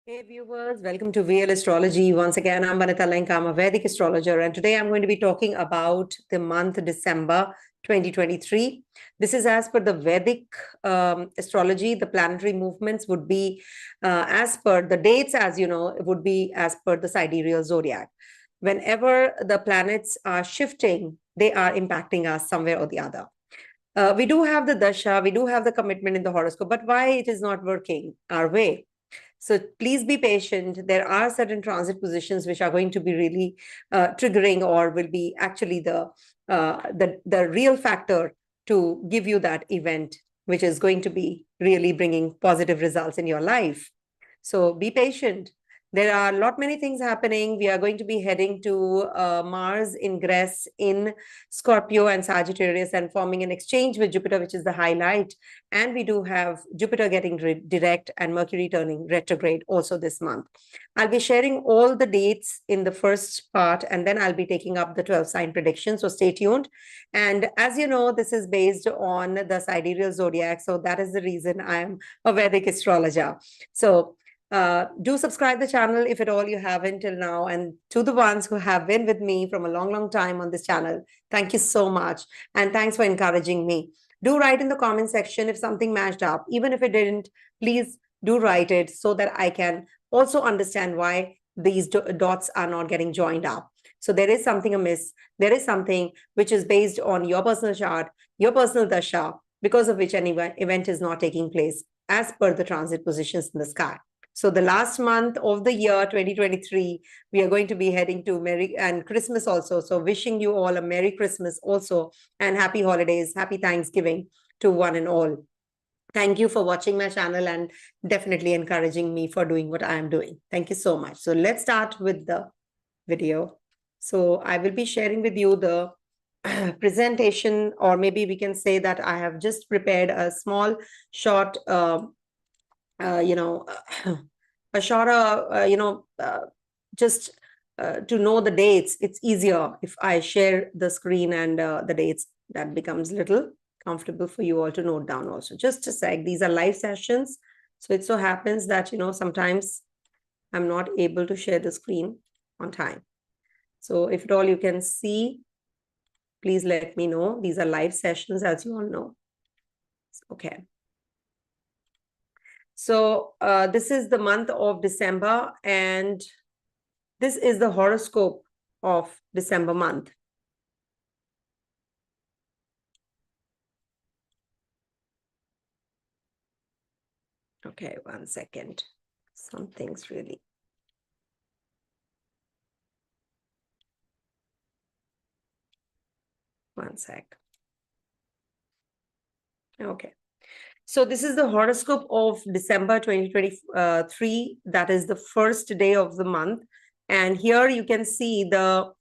Hey viewers, welcome to VL Astrology. Once again, I'm Vanita Lenka. I'm a Vedic astrologer, and today I'm going to be talking about the month December 2023. This is as per the Vedic astrology. The planetary movements would be as per the dates, as you know, would be as per the Sidereal Zodiac. Whenever the planets are shifting, they are impacting us somewhere or the other. We do have the Dasha, we do have the commitment in the horoscope, but why it is not working our way? So please be patient. There are certain transit positions which are going to be really triggering, or will be actually the real factor to give you that event, which is going to be really bringing positive results in your life. So be patient. There are a lot many things happening. We are going to be heading to Mars ingress in Scorpio and Sagittarius and forming an exchange with Jupiter, which is the highlight. And we do have Jupiter getting direct and Mercury turning retrograde also this month. I'll be sharing all the dates in the first part, and then I'll be taking up the 12 sign prediction. So stay tuned. And as you know, this is based on the Sidereal Zodiac. So that is the reason I'm a Vedic astrologer. So do subscribe the channel if at all you haven't till now. And to the ones who have been with me from a long time on this channel, thank you so much. And thanks for encouraging me. Do write in the comment section if something matched up. Even if it didn't, please do write it so that I can also understand why these dots are not getting joined up. So there is something amiss. There is something which is based on your personal chart, your personal dasha, because of which an event is not taking place as per the transit positions in the sky. So the last month of the year 2023, we are going to be heading to Merry and Christmas also. So wishing you all a Merry Christmas also, and happy holidays, happy Thanksgiving to one and all. Thank you for watching my channel and definitely encouraging me for doing what I am doing. Thank you so much. So let's start with the video. So I will be sharing with you the presentation, or maybe we can say that I have just prepared a small short a shorter, just to know the dates. It's easier if I share the screen and the dates. That becomes a little comfortable for you all to note down also. Just a sec. These are live sessions. So it so happens that, sometimes I'm not able to share the screen on time. So if at all you can see, please let me know. These are live sessions, as you all know. Okay. So this is the month of December, and this is the horoscope of December month. Okay, 1 second. Something's really... One sec. Okay. So this is the horoscope of December 2023. That is the first day of the month. And here you can see the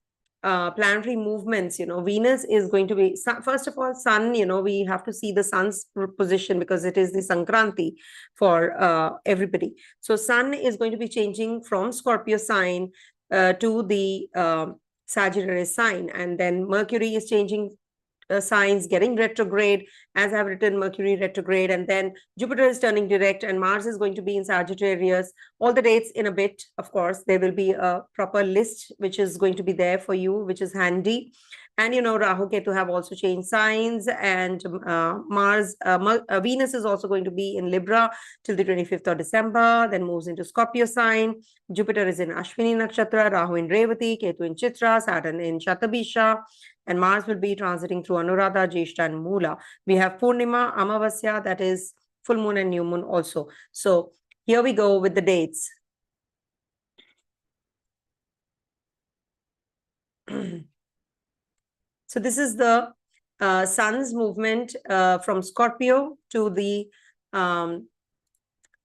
planetary movements. Venus is going to be, first of all, sun, we have to see the sun's position because it is the Sankranti for everybody. So sun is going to be changing from Scorpio sign to the Sagittarius sign. And then Mercury is changing signs, getting retrograde, as I've written, Mercury retrograde, and then Jupiter is turning direct, and Mars is going to be in Sagittarius. All the dates in a bit, of course. There will be a proper list which is going to be there for you, which is handy. And Rahu Ketu have also changed signs, and Venus is also going to be in Libra till the 25th of December, then moves into Scorpio sign. Jupiter is in Ashwini Nakshatra, Rahu in Revati, Ketu in Chitra, Saturn in Shatabisha, and Mars will be transiting through Anuradha, Jyeshta, and Mula. We have Purnima, Amavasya, that is full moon and new moon also. So here we go with the dates. So this is the sun's movement from Scorpio to the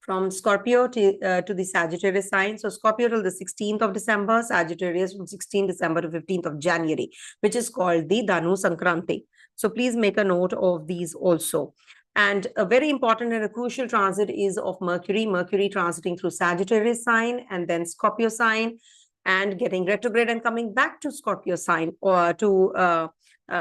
to the Sagittarius sign. So Scorpio till the 16th of December, Sagittarius from 16th December to 15th of January, which is called the Dhanu Sankranti. So please make a note of these also. And a very important and a crucial transit is of Mercury. Mercury transiting through Sagittarius sign and then Scorpio sign, and getting retrograde and coming back to Scorpio sign, or to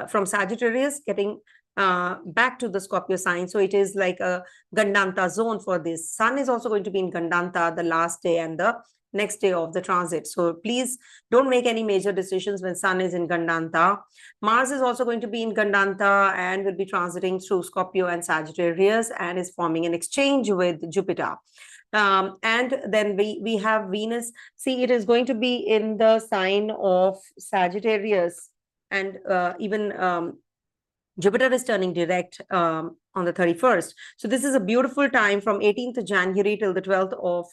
from Sagittarius, getting back to the Scorpio sign. So it is like a Gandanta zone for this. Sun is also going to be in Gandanta the last day and the next day of the transit. So please don't make any major decisions when Sun is in Gandanta. Mars is also going to be in Gandanta and will be transiting through Scorpio and Sagittarius and is forming an exchange with Jupiter. And then we have Venus. See, it is going to be in the sign of Sagittarius, and even Jupiter is turning direct on the 31st. So this is a beautiful time from 18th of January till the 12th of,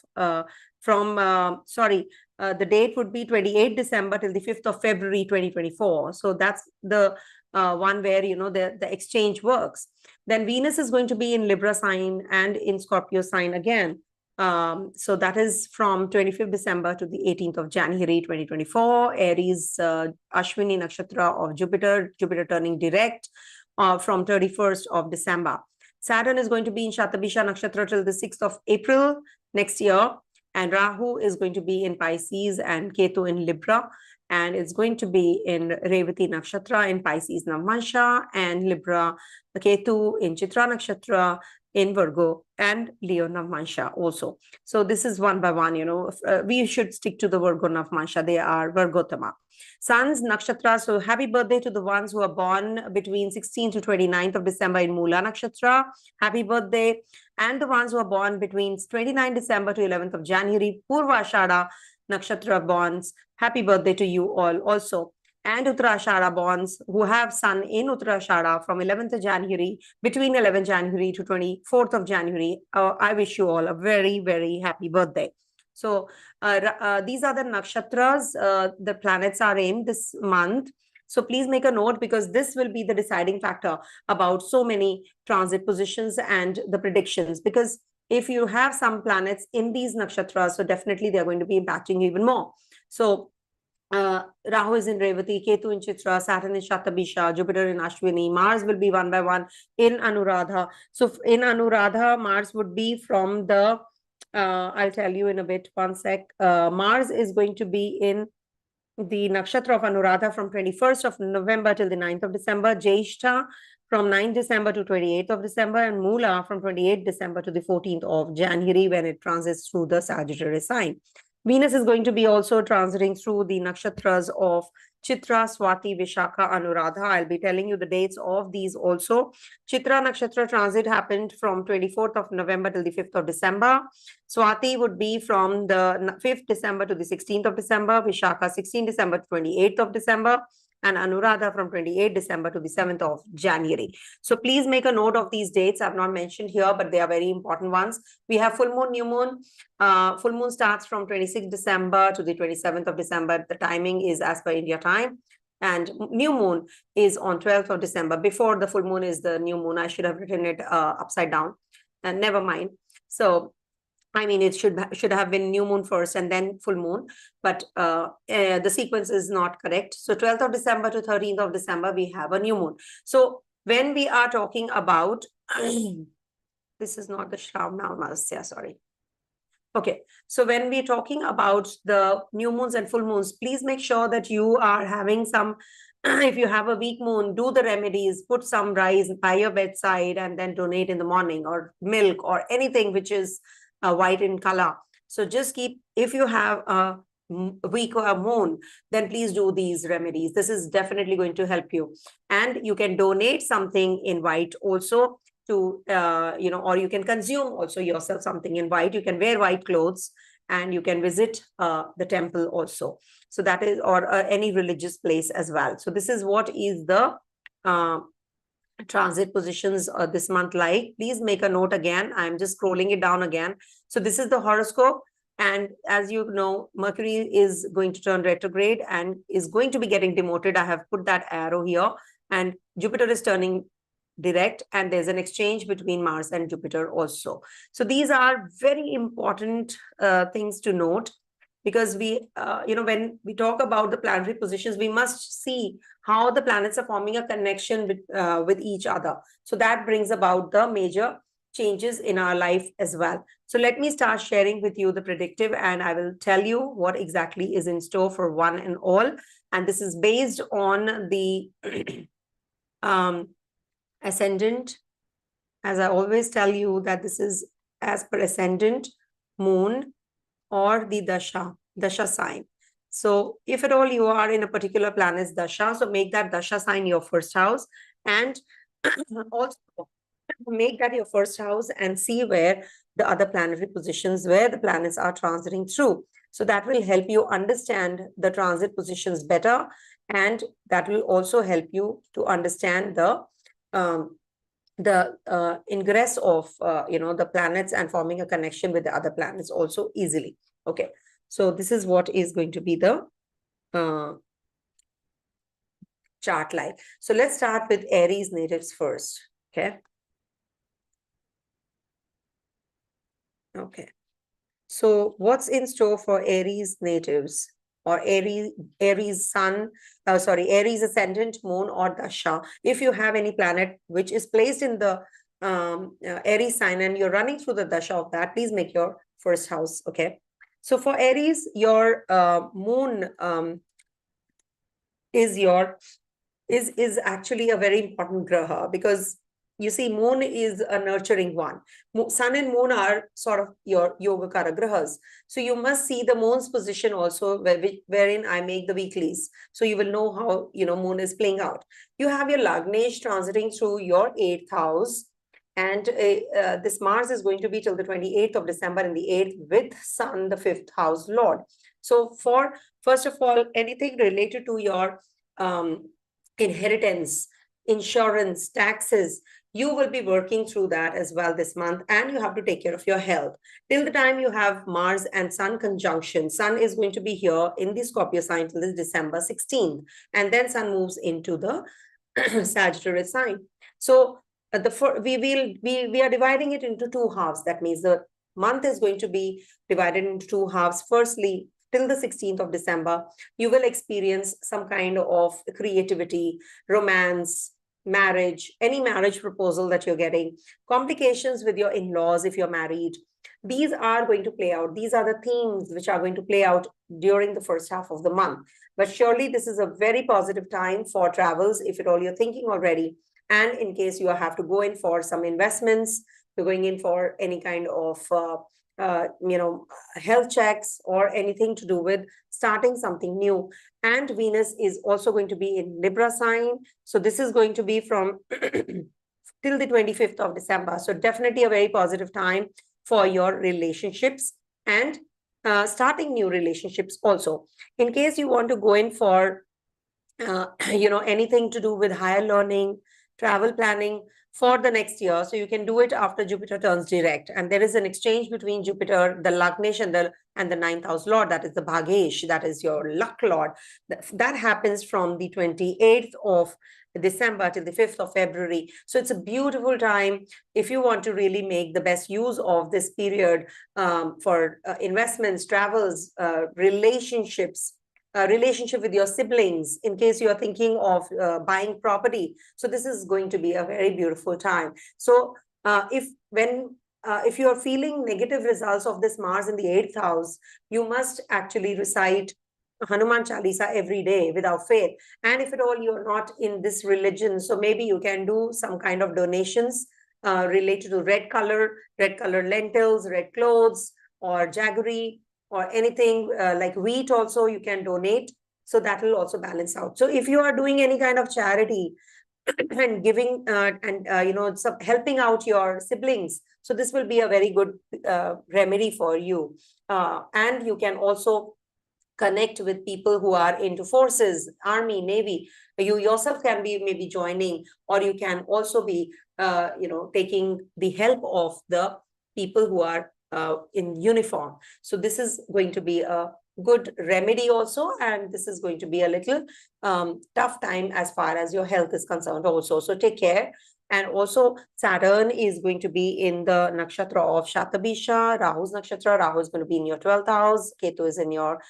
the date would be 28 December till the 5th of February 2024. So that's the one where, you know, the exchange works. Then Venus is going to be in Libra sign and in Scorpio sign again. So that is from 25th December to the 18th of January 2024. Aries, Ashwini Nakshatra of Jupiter turning direct from 31st of December. Saturn is going to be in Shatabisha Nakshatra till the 6th of April next year. And Rahu is going to be in Pisces and Ketu in Libra. And it's going to be in Revati Nakshatra in Pisces Navmansha and Libra Ketu in Chitra Nakshatra in Virgo and Leo Navmansha also. So this is one by one, you know, we should stick to the Virgo Navmansha. They are Virgotama. Sun's Nakshatra. So happy birthday to the ones who are born between 16th to 29th of December in Mula Nakshatra. Happy birthday. And the ones who are born between 29th December to 11th of January, Purva Ashada Nakshatra borns. Happy birthday to you all also. And Uttarashara bonds who have Sun in Uttarashara from 11th of January, between 11th January to 24th of January. I wish you all a very, very happy birthday. So these are the nakshatras. The planets are in this month. So please make a note, because this will be the deciding factor about so many transit positions and the predictions. Because if you have some planets in these nakshatras, so definitely they're going to be impacting you even more. So Rahu is in Revati, Ketu in Chitra, Saturn in Shatabisha, Jupiter in Ashwini. Mars will be one by one in Anuradha. So in Anuradha, Mars would be from the, I'll tell you in a bit, one sec. Mars is going to be in the Nakshatra of Anuradha from 21st of November till the 9th of December, Jyeshtha from 9th December to 28th of December, and Mula from 28th December to the 14th of January when it transits through the Sagittarius sign. Venus is going to be also transiting through the nakshatras of Chitra, Swati, Vishakha, Anuradha. I'll be telling you the dates of these also. Chitra nakshatra transit happened from 24th of November till the 5th of December. Swati would be from the 5th December to the 16th of December. Vishakha 16th December to 28th of December. And Anuradha from 28th December to the 7th of January. So please make a note of these dates. I've not mentioned here, but they are very important ones. We have full moon, new moon. Full moon starts from 26th December to the 27th of December. The timing is as per India time. And new moon is on 12th of December. Before the full moon is the new moon. I should have written it upside down. And never mind. So I mean, it should have been new moon first and then full moon, but the sequence is not correct. So 12th of December to 13th of December, we have a new moon. So when we are talking about, this is not the Shravana Amasya, sorry. Okay, so when we're talking about the new moons and full moons, please make sure that you are having some, if you have a weak moon, do the remedies, put some rice by your bedside and then donate in the morning, or milk or anything which is white in color. So just keep, if you have a weak moon, then please do these remedies. This is definitely going to help you. And you can donate something in white also to, or you can consume also yourself something in white. You can wear white clothes and you can visit the temple also. So that is, or any religious place as well. So this is what is the transit positions this month like. Please make a note again. I'm just scrolling it down again. So this is the horoscope. And as you know, Mercury is going to turn retrograde and is going to be getting demoted. I have put that arrow here. And Jupiter is turning direct, and there's an exchange between Mars and Jupiter also. So these are very important things to note, because we, when we talk about the planetary positions, we must see how the planets are forming a connection with each other. So that brings about the major changes in our life as well. So let me start sharing with you the predictive, and I will tell you what exactly is in store for one and all. And this is based on the Ascendant, as I always tell you that this is as per ascendant, moon, or the Dasha sign. So if at all you are in a particular planet's Dasha, so make that Dasha sign your first house, and also make that your first house and see where the other planetary positions, where the planets are transiting through. So that will help you understand the transit positions better, and that will also help you to understand the ingress of the planets and forming a connection with the other planets also easily. Okay, so this is what is going to be the chart like. So let's start with Aries natives first. Okay, so what's in store for Aries natives, or Aries sun, Aries ascendant, moon, or Dasha? If you have any planet which is placed in the Aries sign and you're running through the Dasha of that, please make your first house. Okay, so for Aries, your moon is actually a very important graha, because you see, moon is a nurturing one. Sun and moon are sort of your Yogacara grahas. So you must see the moon's position also, wherein I make the weeklies. So you will know how, moon is playing out. You have your Lagnesh transiting through your 8th house. And this Mars is going to be till the 28th of December in the 8th with Sun, the 5th house Lord. So for, first of all, anything related to your inheritance, insurance, taxes, you will be working through that as well this month, and you have to take care of your health. Till the time you have Mars and Sun conjunction, Sun is going to be here in the Scorpio sign till this December 16th, and then Sun moves into the Sagittarius sign. So we are dividing it into two halves. That means the month is going to be divided into two halves. Firstly, till the 16th of December, you will experience some kind of creativity, romance, marriage, any marriage proposal that you're getting, complications with your in-laws if you're married. These are going to play out. These are the themes which are going to play out during the first half of the month. But surely this is a very positive time for travels, if at all you're thinking already. And in case you have to go in for some investments, you're going in for any kind of health checks or anything to do with starting something new. And Venus is also going to be in Libra sign. So this is going to be from till the 25th of December. So definitely a very positive time for your relationships and starting new relationships also. In case you want to go in for, anything to do with higher learning, travel planning for the next year. So you can do it after Jupiter turns direct. And there is an exchange between Jupiter, the Lagnesh, and the 9th house Lord, that is the Bhagesh, that is your luck Lord. That happens from the 28th of December till the 5th of February. So it's a beautiful time if you want to really make the best use of this period for investments, travels, relationships, relationship with your siblings, in case you are thinking of buying property. So this is going to be a very beautiful time. So if you are feeling negative results of this Mars in the 8th house, you must actually recite Hanuman Chalisa every day without fail. And if at all you're not in this religion, so maybe you can do some kind of donations related to red color lentils, red clothes, or jaggery, or anything like wheat also you can donate. So that will also balance out. So if you are doing any kind of charity and giving helping out your siblings, so this will be a very good remedy for you. And you can also connect with people who are into forces, army, navy. You yourself can be maybe joining, or you can also be taking the help of the people who are in uniform. So this is going to be a good remedy also, and this is going to be a little tough time as far as your health is concerned also. So take care. And also Saturn is going to be in the nakshatra of Shatabisha, Rahu's nakshatra. Rahu is going to be in your 12th house, Ketu is in your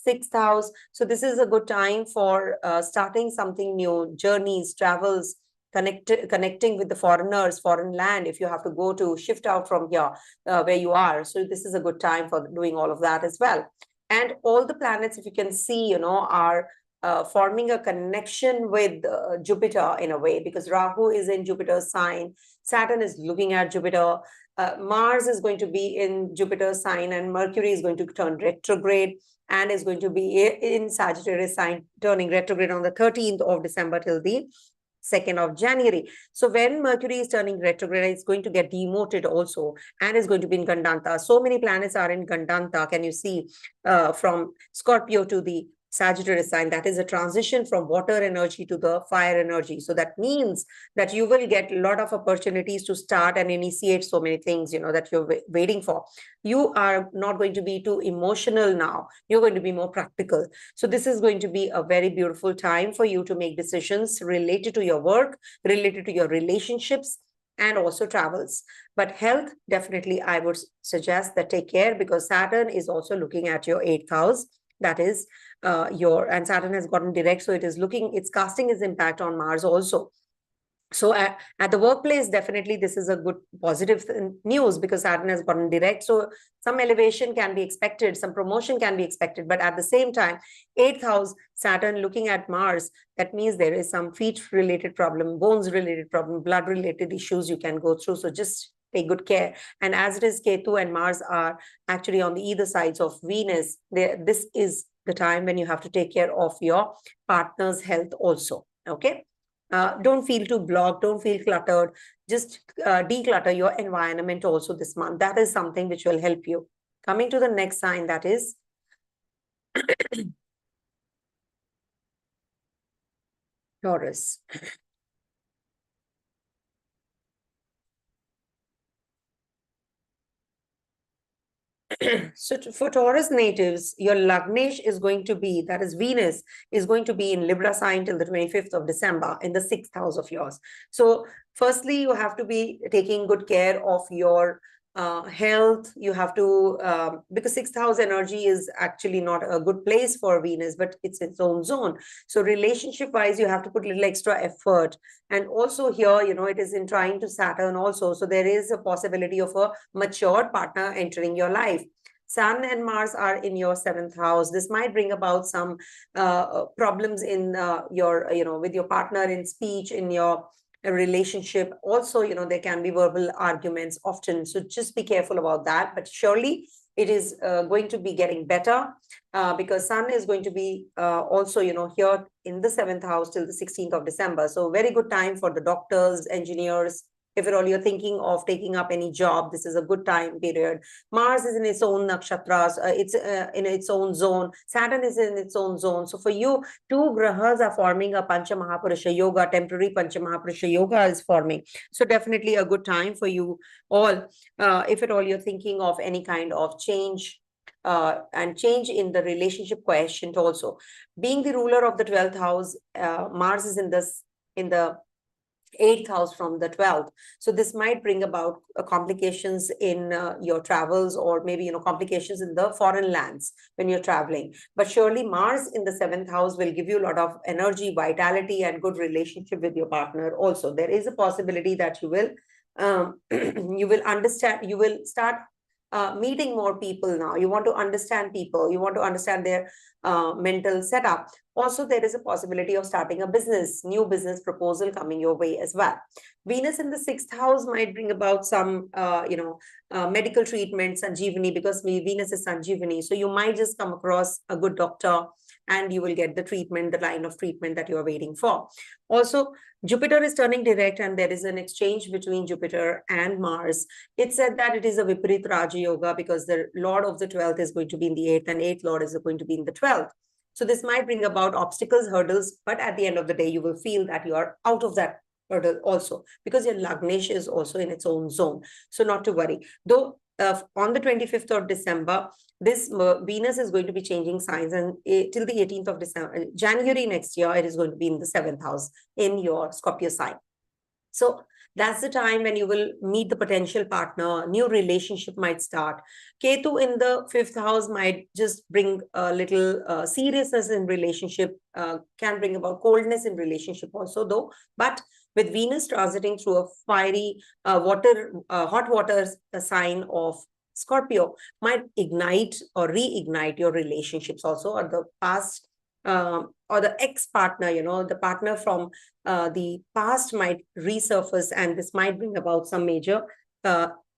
6th house. So this is a good time for starting something new, journeys, travels, connecting with the foreigners, foreign land, if you have to go to shift out from here where you are. So this is a good time for doing all of that as well. And all the planets, if you can see, are forming a connection with Jupiter in a way, because Rahu is in Jupiter's sign, Saturn is looking at Jupiter, Mars is going to be in Jupiter's sign, and Mercury is going to turn retrograde and is going to be in Sagittarius sign, turning retrograde on the 13th of December till the 2nd of January. So when Mercury is turning retrograde, it's going to get demoted also and is going to be in Gandanta. So many planets are in Gandanta. Can you see from Scorpio to the Sagittarius sign? That is a transition from water energy to the fire energy. So that means that you will get a lot of opportunities to start and initiate so many things, that you're waiting for. You are not going to be too emotional now. You're going to be more practical. So this is going to be a very beautiful time for you to make decisions related to your work, related to your relationships, and also travels. But health, definitely, I would suggest that take care, because Saturn is also looking at your 8th house. That is and Saturn has gotten direct, so it's casting its impact on Mars also. So at the workplace, definitely this is a good positive news, because Saturn has gotten direct. So some elevation can be expected, some promotion can be expected. But at the same time, 8th house, Saturn looking at Mars, that means there is some feet-related problem, bones-related problem, blood-related issues you can go through. So just take good care. And as it is, Ketu and Mars are actually on the either sides of Venus. This is the time when you have to take care of your partner's health also. Okay. Don't feel too blocked, don't feel cluttered. Just declutter your environment also this month. That is something which will help you. Coming to the next sign, that is Taurus. So for Taurus natives, your Lagnesh is going to be, that is Venus, is going to be in Libra sign till the 25th of December in the 6th house of yours. So firstly, you have to be taking good care of your health. You have to, because 6th house energy is actually not a good place for Venus, but it's its own zone. So relationship wise, you have to put a little extra effort. And also here, it is in trine to Saturn also. So there is a possibility of a mature partner entering your life. Sun and Mars are in your 7th house. This might bring about some problems in your, with your partner, in speech, in your relationship. Also, there can be verbal arguments often. So just be careful about that. But surely it is going to be getting better because Sun is going to be also, here in the 7th house till the 16th of December. So very good time for the doctors, engineers. If at all you're thinking of taking up any job, this is a good time period. Mars is in its own nakshatras, it's in its own zone. Saturn is in its own zone. So for you, two grahas are forming a Pancha Mahapurusha Yoga, temporary Pancha Mahapurusha Yoga is forming. So definitely a good time for you all. If at all you're thinking of any kind of change, and change in the relationship quotient also. Being the ruler of the 12th house, Mars is in the 8th house from the 12th. So this might bring about complications in your travels, or maybe, complications in the foreign lands when you're traveling. But surely Mars in the 7th house will give you a lot of energy, vitality, and good relationship with your partner. Also, there is a possibility that you will you will understand, you will start meeting more people now. You want to understand people. You want to understand their mental setup. Also, there is a possibility of starting a business, new business proposal coming your way as well. Venus in the 6th house might bring about some, medical treatment, Sanjeevani, because Venus is Sanjeevani. So you might just come across a good doctor and you will get the treatment, the line of treatment that you are waiting for. Also, Jupiter is turning direct and there is an exchange between Jupiter and Mars. It said that it is a Viparit Raja Yoga because the Lord of the 12th is going to be in the 8th and 8th Lord is going to be in the 12th. So this might bring about obstacles, hurdles, but at the end of the day, you will feel that you are out of that hurdle also because your Lagnesh is also in its own zone. So not to worry. Though on the 25th of December, this Venus is going to be changing signs, and till the 18th of December, January next year, it is going to be in the 7th house in your Scorpio sign. So that's the time when you will meet the potential partner, new relationship might start. Ketu in the 5th house might just bring a little seriousness in relationship, can bring about coldness in relationship also though. But with Venus transiting through a fiery hot water sign of Scorpio might ignite or reignite your relationships also, or the past or the ex-partner, the partner from the past might resurface, and this might bring about some major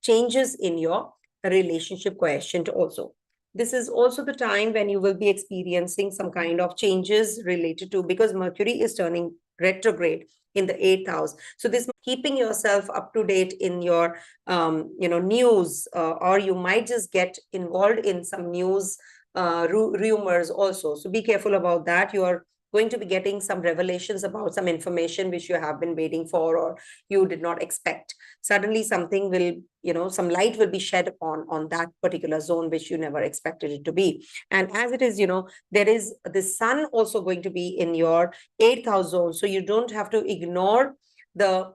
changes in your relationship quotient also. This is also the time when you will be experiencing some kind of changes related to, because Mercury is turning retrograde in the 8th house. So this keeping yourself up to date in your news, or you might just get involved in some news rumors also. So be careful about that. You are going to be getting some revelations about some information which you have been waiting for or you did not expect. Suddenly something will, some light will be shed on that particular zone which you never expected it to be. And as it is, there is the sun also going to be in your 8th house zone. So you don't have to ignore the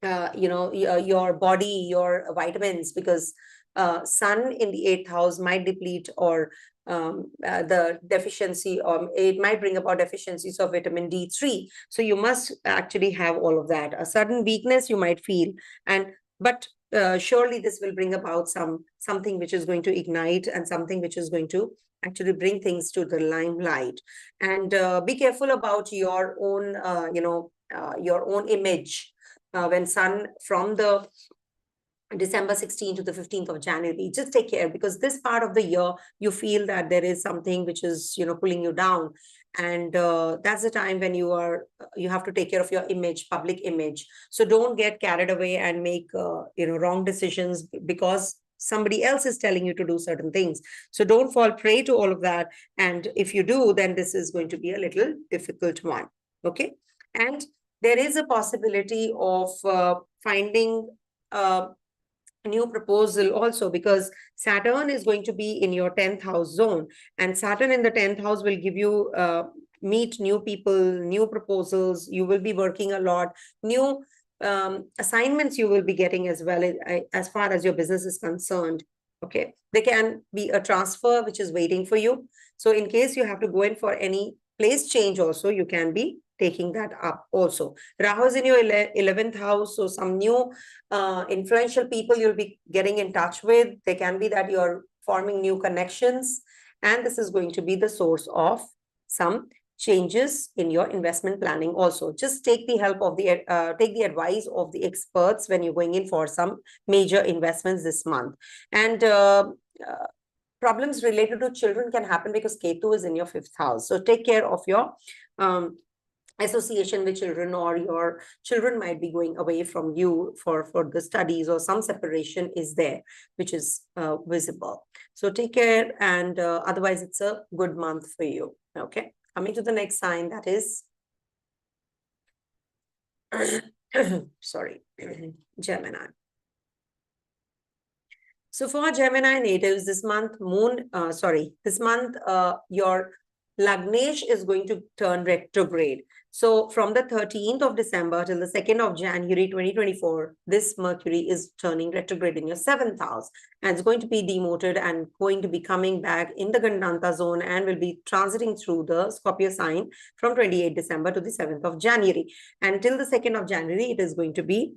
your body, your vitamins, because sun in the 8th house might deplete or the deficiency, or it might bring about deficiencies of vitamin D3. So you must actually have all of that. A sudden weakness you might feel, but surely this will bring about something which is going to ignite, and something which is going to actually bring things to the limelight. And be careful about your own, your own image. When sun from the December 16th to the 15th of January, just take care, because this part of the year you feel that there is something which is pulling you down, and that's the time when you have to take care of your image, public image. So don't get carried away and make wrong decisions because somebody else is telling you to do certain things. So don't fall prey to all of that, and if you do, then this is going to be a little difficult one. Okay. And there is a possibility of finding new proposal also, because Saturn is going to be in your 10th house zone, and Saturn in the 10th house will give you meet new people, new proposals. You will be working a lot, new assignments you will be getting as well, as far as your business is concerned. Okay, there can be a transfer which is waiting for you. So in case you have to go in for any place change also, you can be taking that up also. Rahu is in your 11th house, so some new influential people you'll be getting in touch with. They can be that you're forming new connections, and this is going to be the source of some changes in your investment planning also. Just take the help of take the advice of the experts when you're going in for some major investments this month. And problems related to children can happen because Ketu is in your 5th house. So take care of your association with children, or your children might be going away from you for the studies, or some separation is there which is visible. So take care, and otherwise it's a good month for you. Okay, coming to the next sign, that is sorry, Gemini. So for Gemini natives, this month your Lagnesh is going to turn retrograde. So from the 13th of December till the 2nd of January 2024, this Mercury is turning retrograde in your 7th house, and it's going to be demoted and going to be coming back in the Gandanta zone, and will be transiting through the Scorpio sign from 28th December to the 7th of January. And till the 2nd of January, it is going to be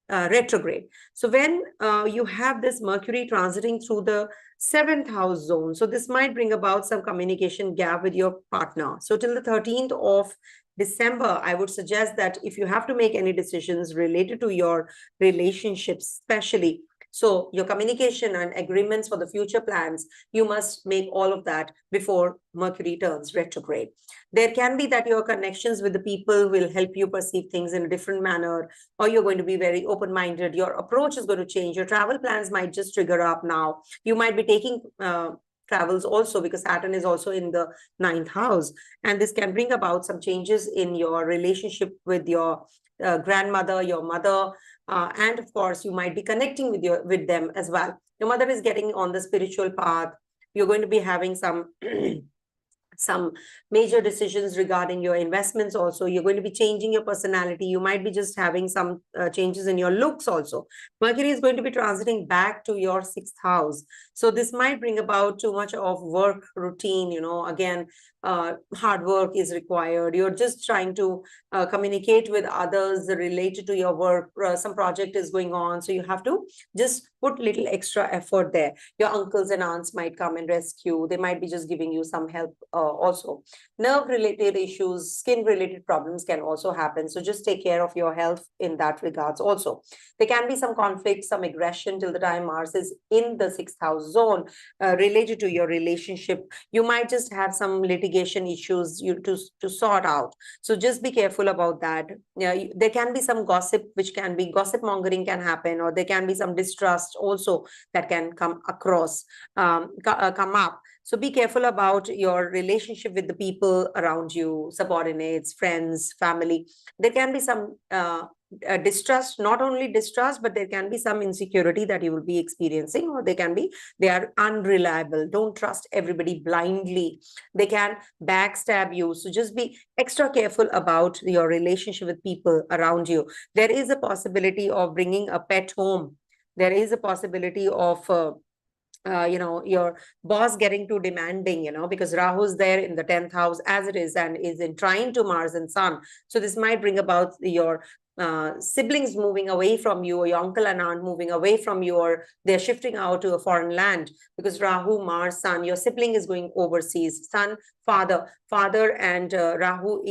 retrograde. So when you have this Mercury transiting through the 7th house zone, so this might bring about some communication gap with your partner. So till the 13th of December, I would suggest that if you have to make any decisions related to your relationships, especially, so your communication and agreements for the future plans, you must make all of that before Mercury turns retrograde. There can be that your connections with the people will help you perceive things in a different manner, or you're going to be very open-minded. Your approach is going to change. Your travel plans might just trigger up now. You might be taking travels also, because Saturn is also in the 9th house, and this can bring about some changes in your relationship with your grandmother, your mother, and of course you might be connecting with them as well. Your mother is getting on the spiritual path. You're going to be having some some major decisions regarding your investments also. You're going to be changing your personality. You might be just having some changes in your looks also. Mercury is going to be transiting back to your 6th house. So this might bring about too much of work routine. Again, hard work is required. You're just trying to communicate with others related to your work. Some project is going on. So you have to just put little extra effort there. Your uncles and aunts might come and rescue. They might be just giving you some help also. Nerve related issues, skin related problems can also happen. So just take care of your health in that regards also. There can be some conflict, some aggression till the time Mars is in the 6th house zone related to your relationship. You might just have some litigation issues to sort out. So just be careful about that. There can be some gossip, which can be gossip mongering can happen, or there can be some distrust also that can come across, come up. So be careful about your relationship with the people around you, subordinates, friends, family. There can be some distrust, not only distrust, but there can be some insecurity that you will be experiencing, or they are unreliable. Don't trust everybody blindly. They can backstab you. So just be extra careful about your relationship with people around you. There is a possibility of bringing a pet home. There is a possibility of your boss getting too demanding, because Rahu's there in the 10th house as it is, and is in trine to Mars and Sun. So this might bring about your siblings moving away from you, or your uncle and aunt moving away from you, or they're shifting out to a foreign land, because Rahu, Mars, Sun, your sibling is going overseas. Sun, father, and Rahu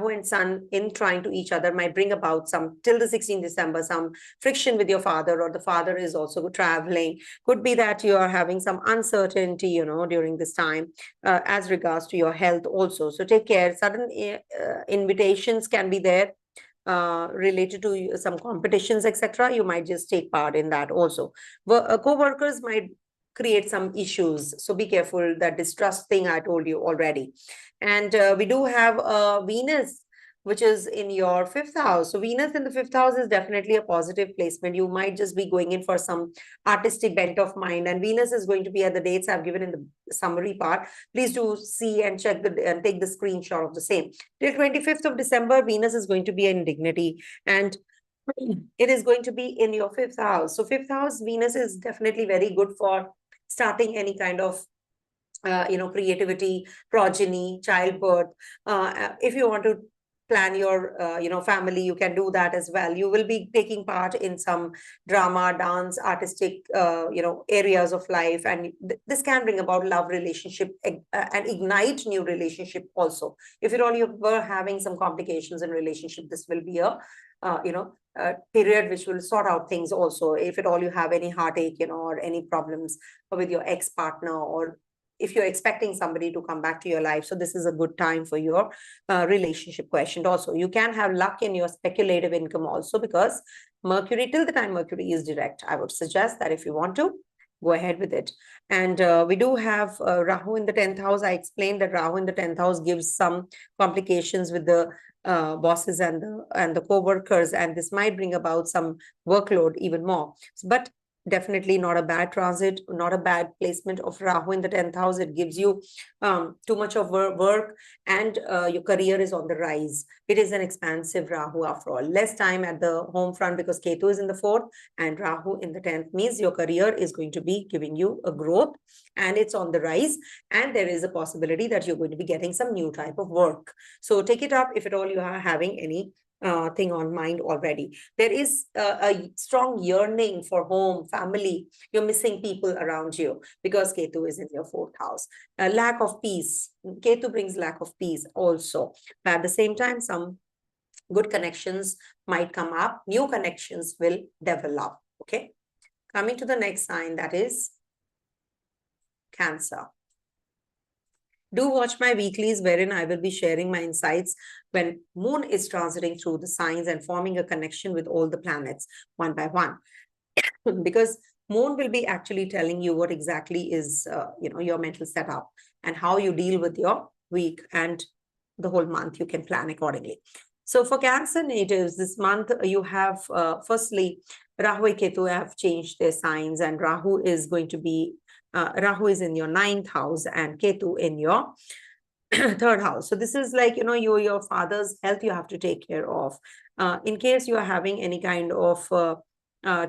and Sun in trying to each other might bring about some, till the 16th December, some friction with your father, or the father is also traveling. Could be that you are having some uncertainty, during this time as regards to your health also. So take care. Sudden invitations can be there related to some competitions, etc. You might just take part in that also. Co-workers might create some issues. So be careful. That distrust thing I told you already. And we do have Venus, which is in your 5th house. So Venus in the 5th house is definitely a positive placement. You might just be going in for some artistic bent of mind. And Venus is going to be at the dates I've given in the summary part. Please do see and check and take the screenshot of the same. Till 25th of December, Venus is going to be in dignity. And it is going to be in your 5th house. So 5th house, Venus is definitely very good for starting any kind of creativity, progeny, childbirth. If you want to plan your family, you can do that as well. You will be taking part in some drama, dance, artistic areas of life, and this can bring about love relationship and ignite new relationship also. If you were having some complications in relationship, this will be a period which will sort out things also. If at all you have any heartache, or any problems with your ex-partner, or if you're expecting somebody to come back to your life. So this is a good time for your relationship question also. You can have luck in your speculative income also, because Mercury, till the time Mercury is direct, I would suggest that if you want to, go ahead with it. And we do have Rahu in the 10th house. I explained that Rahu in the 10th house gives some complications with the bosses and the co-workers, and this might bring about some workload even more. But definitely not a bad transit, not a bad placement of Rahu in the 10th house. It gives you too much of work, and your career is on the rise. It is an expansive Rahu after all. Less time at the home front, because Ketu is in the 4th and Rahu in the 10th means your career is going to be giving you a growth, and it's on the rise, and there is a possibility that you're going to be getting some new type of work. So take it up if at all you are having any thing on mind already. There is a strong yearning for home, family. You're missing people around you because Ketu is in your 4th house. A lack of peace. Ketu brings lack of peace also. But at the same time, some good connections might come up. New connections will develop. Okay. Coming to the next sign, that is Cancer. Do watch my weeklies, wherein I will be sharing my insights when Moon is transiting through the signs and forming a connection with all the planets one by one. Because Moon will be actually telling you what exactly is your mental setup and how you deal with your week, and the whole month you can plan accordingly. So for Cancer natives, this month you have firstly Rahu and Ketu have changed their signs, and Rahu is going to be Rahu is in your 9th house and Ketu in your 3rd house. So this is like, your father's health you have to take care of. In case you are having any kind of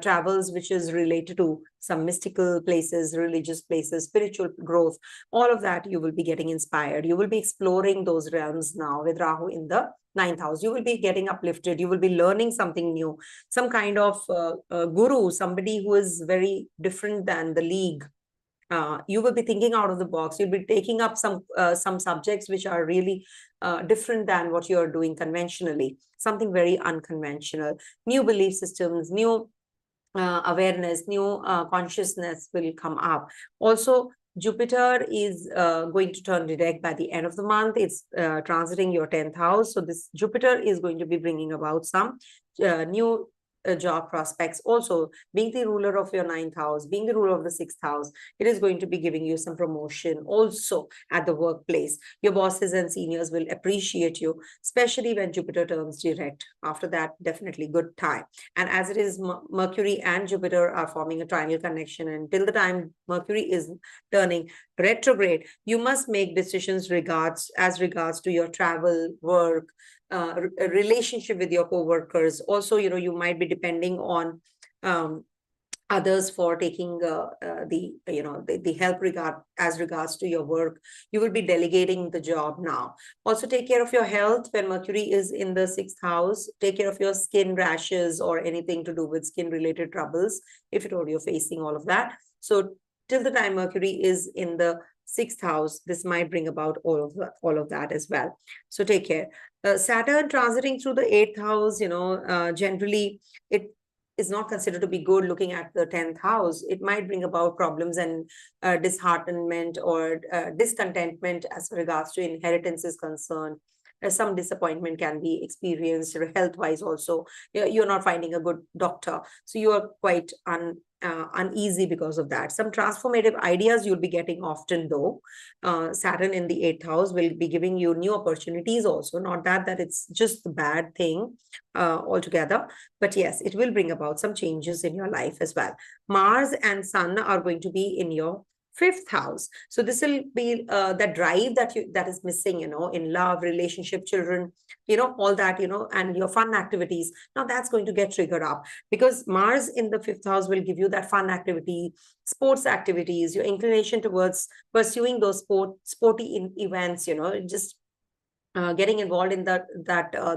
travels which is related to some mystical places, religious places, spiritual growth, all of that you will be getting inspired. You will be exploring those realms now with Rahu in the ninth house. You will be getting uplifted. You will be learning something new, some kind of guru, somebody who is very different than the league. You will be thinking out of the box. You'll be taking up some subjects which are really different than what you're doing conventionally, something very unconventional. New belief systems, new awareness, new consciousness will come up. Also, Jupiter is going to turn direct by the end of the month. It's transiting your 10th house. So this Jupiter is going to be bringing about some new job prospects. Also, being the ruler of your ninth house, being the ruler of the sixth house, it is going to be giving you some promotion also at the workplace. Your bosses and seniors will appreciate you, especially when Jupiter turns direct. After that, definitely good time. And as it is, Mercury and Jupiter are forming a triangle connection. And till the time Mercury is turning retrograde, you must make decisions as regards to your travel, work, a relationship with your co-workers. Also, you might be depending on others for taking the help as regards to your work. You will be delegating the job now. Also, take care of your health. When Mercury is in the sixth house, take care of your skin rashes or anything to do with skin related troubles, if at all you're facing all of that. So till the time Mercury is in the sixth house, this might bring about all of that as well. So take care. Saturn transiting through the eighth house, generally it is not considered to be good. Looking at the 10th house, it might bring about problems and disheartenment or discontentment as regards to inheritance is concerned. Some disappointment can be experienced health-wise also. You're not finding a good doctor, so you are quite uneasy because of that. Some transformative ideas you'll be getting often, though. Saturn in the eighth house will be giving you new opportunities also. Not that it's just the bad thing altogether, but yes, it will bring about some changes in your life as well. Mars and Sun are going to be in your fifth house. So this will be the drive that is missing, in love, relationship, children, all that, and your fun activities. Now that's going to get triggered up because Mars in the fifth house will give you that fun activity, sports activities, your inclination towards pursuing those sporty events, just getting involved in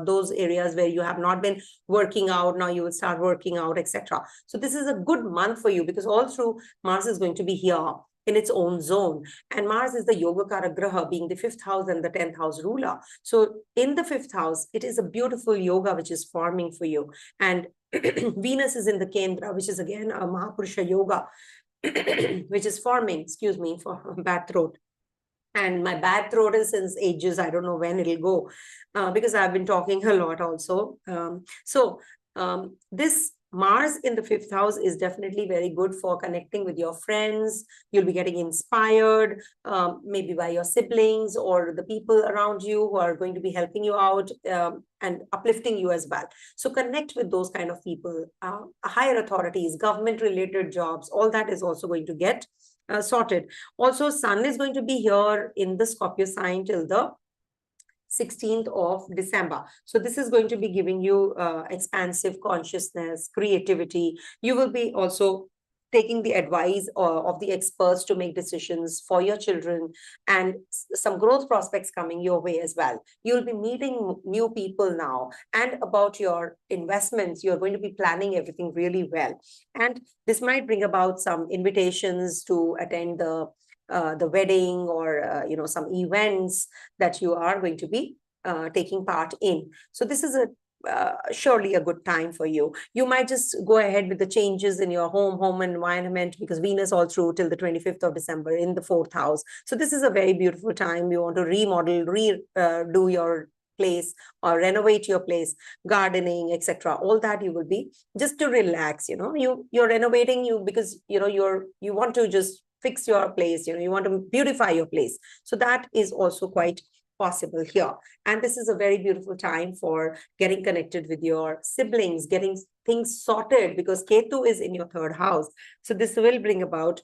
those areas where you have not been working out. Now you will start working out, etc. So this is a good month for you because all through Mars is going to be here in its own zone. And Mars is the Yogakara Graha, being the fifth house and the 10th house ruler. So in the fifth house, it is a beautiful yoga which is forming for you. And Venus is in the Kendra, which is again a Mahapurusha yoga, which is forming, excuse me for bad throat. And my bad throat is since ages. I don't know when it'll go because I've been talking a lot also. This Mars in the fifth house is definitely very good for connecting with your friends. You'll be getting inspired, maybe by your siblings or the people around you who are going to be helping you out and uplifting you as well. So connect with those kind of people, higher authorities, government-related jobs, all that is also going to get sorted. Also, Sun is going to be here in the Scorpio sign till the 16th of December. So this is going to be giving you expansive consciousness, creativity. You will be also taking the advice of the experts to make decisions for your children and some growth prospects coming your way as well. You'll be meeting new people now, and about your investments, you're going to be planning everything really well. And this might bring about some invitations to attend the wedding or some events that you are going to be taking part in. So this is surely a good time for you. You might just go ahead with the changes in your home environment because Venus all through till the 25th of December in the fourth house. So this is a very beautiful time. You want to remodel, redo your place or renovate your place, gardening, etc. All that you will be just to relax. You're renovating because you want to just fix your place. You want to beautify your place. So that is also quite possible here. And this is a very beautiful time for getting connected with your siblings, getting things sorted because Ketu is in your third house. So this will bring about